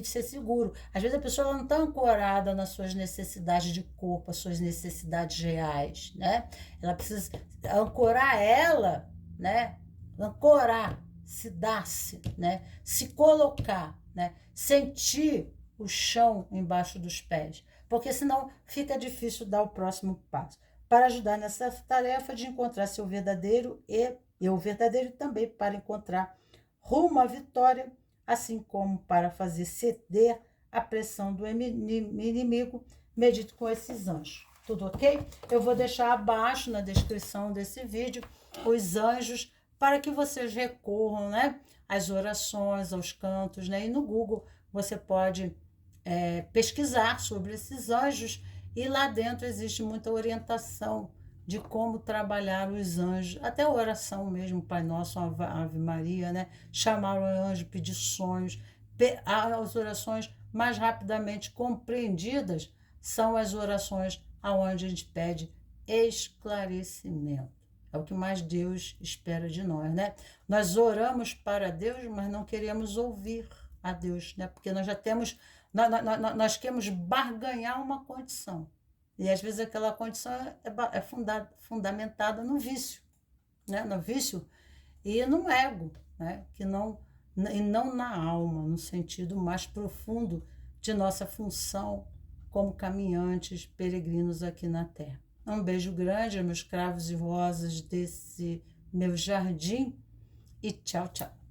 ser seguro. Às vezes a pessoa ela não está ancorada nas suas necessidades de corpo, as suas necessidades reais, né? Ela precisa ancorar ela, né? Ancorar, se dar-se, né? Se colocar, né? Sentir o chão embaixo dos pés, porque senão fica difícil dar o próximo passo. Para ajudar nessa tarefa de encontrar seu verdadeiro e o verdadeiro também para encontrar rumo à vitória, assim como para fazer ceder a pressão do inimigo, medite com esses anjos. Tudo ok? Eu vou deixar abaixo na descrição desse vídeo os anjos para que vocês recorram, né, às orações, aos cantos, né? E no Google você pode pesquisar sobre esses anjos e lá dentro existe muita orientação de como trabalhar os anjos, até a oração mesmo, Pai Nosso, Ave Maria, né? Chamar o anjo, pedir sonhos. As orações mais rapidamente compreendidas são as orações aonde a gente pede esclarecimento. É o que mais Deus espera de nós, né? Nós oramos para Deus, mas não queremos ouvir a Deus, né? Porque nós já temos, nós queremos barganhar uma condição. E às vezes aquela condição é fundamentada no vício, né? No vício e no ego, né? E não na alma, no sentido mais profundo de nossa função como caminhantes, peregrinos aqui na Terra. Um beijo grande, meus cravos e rosas desse meu jardim, e tchau, tchau.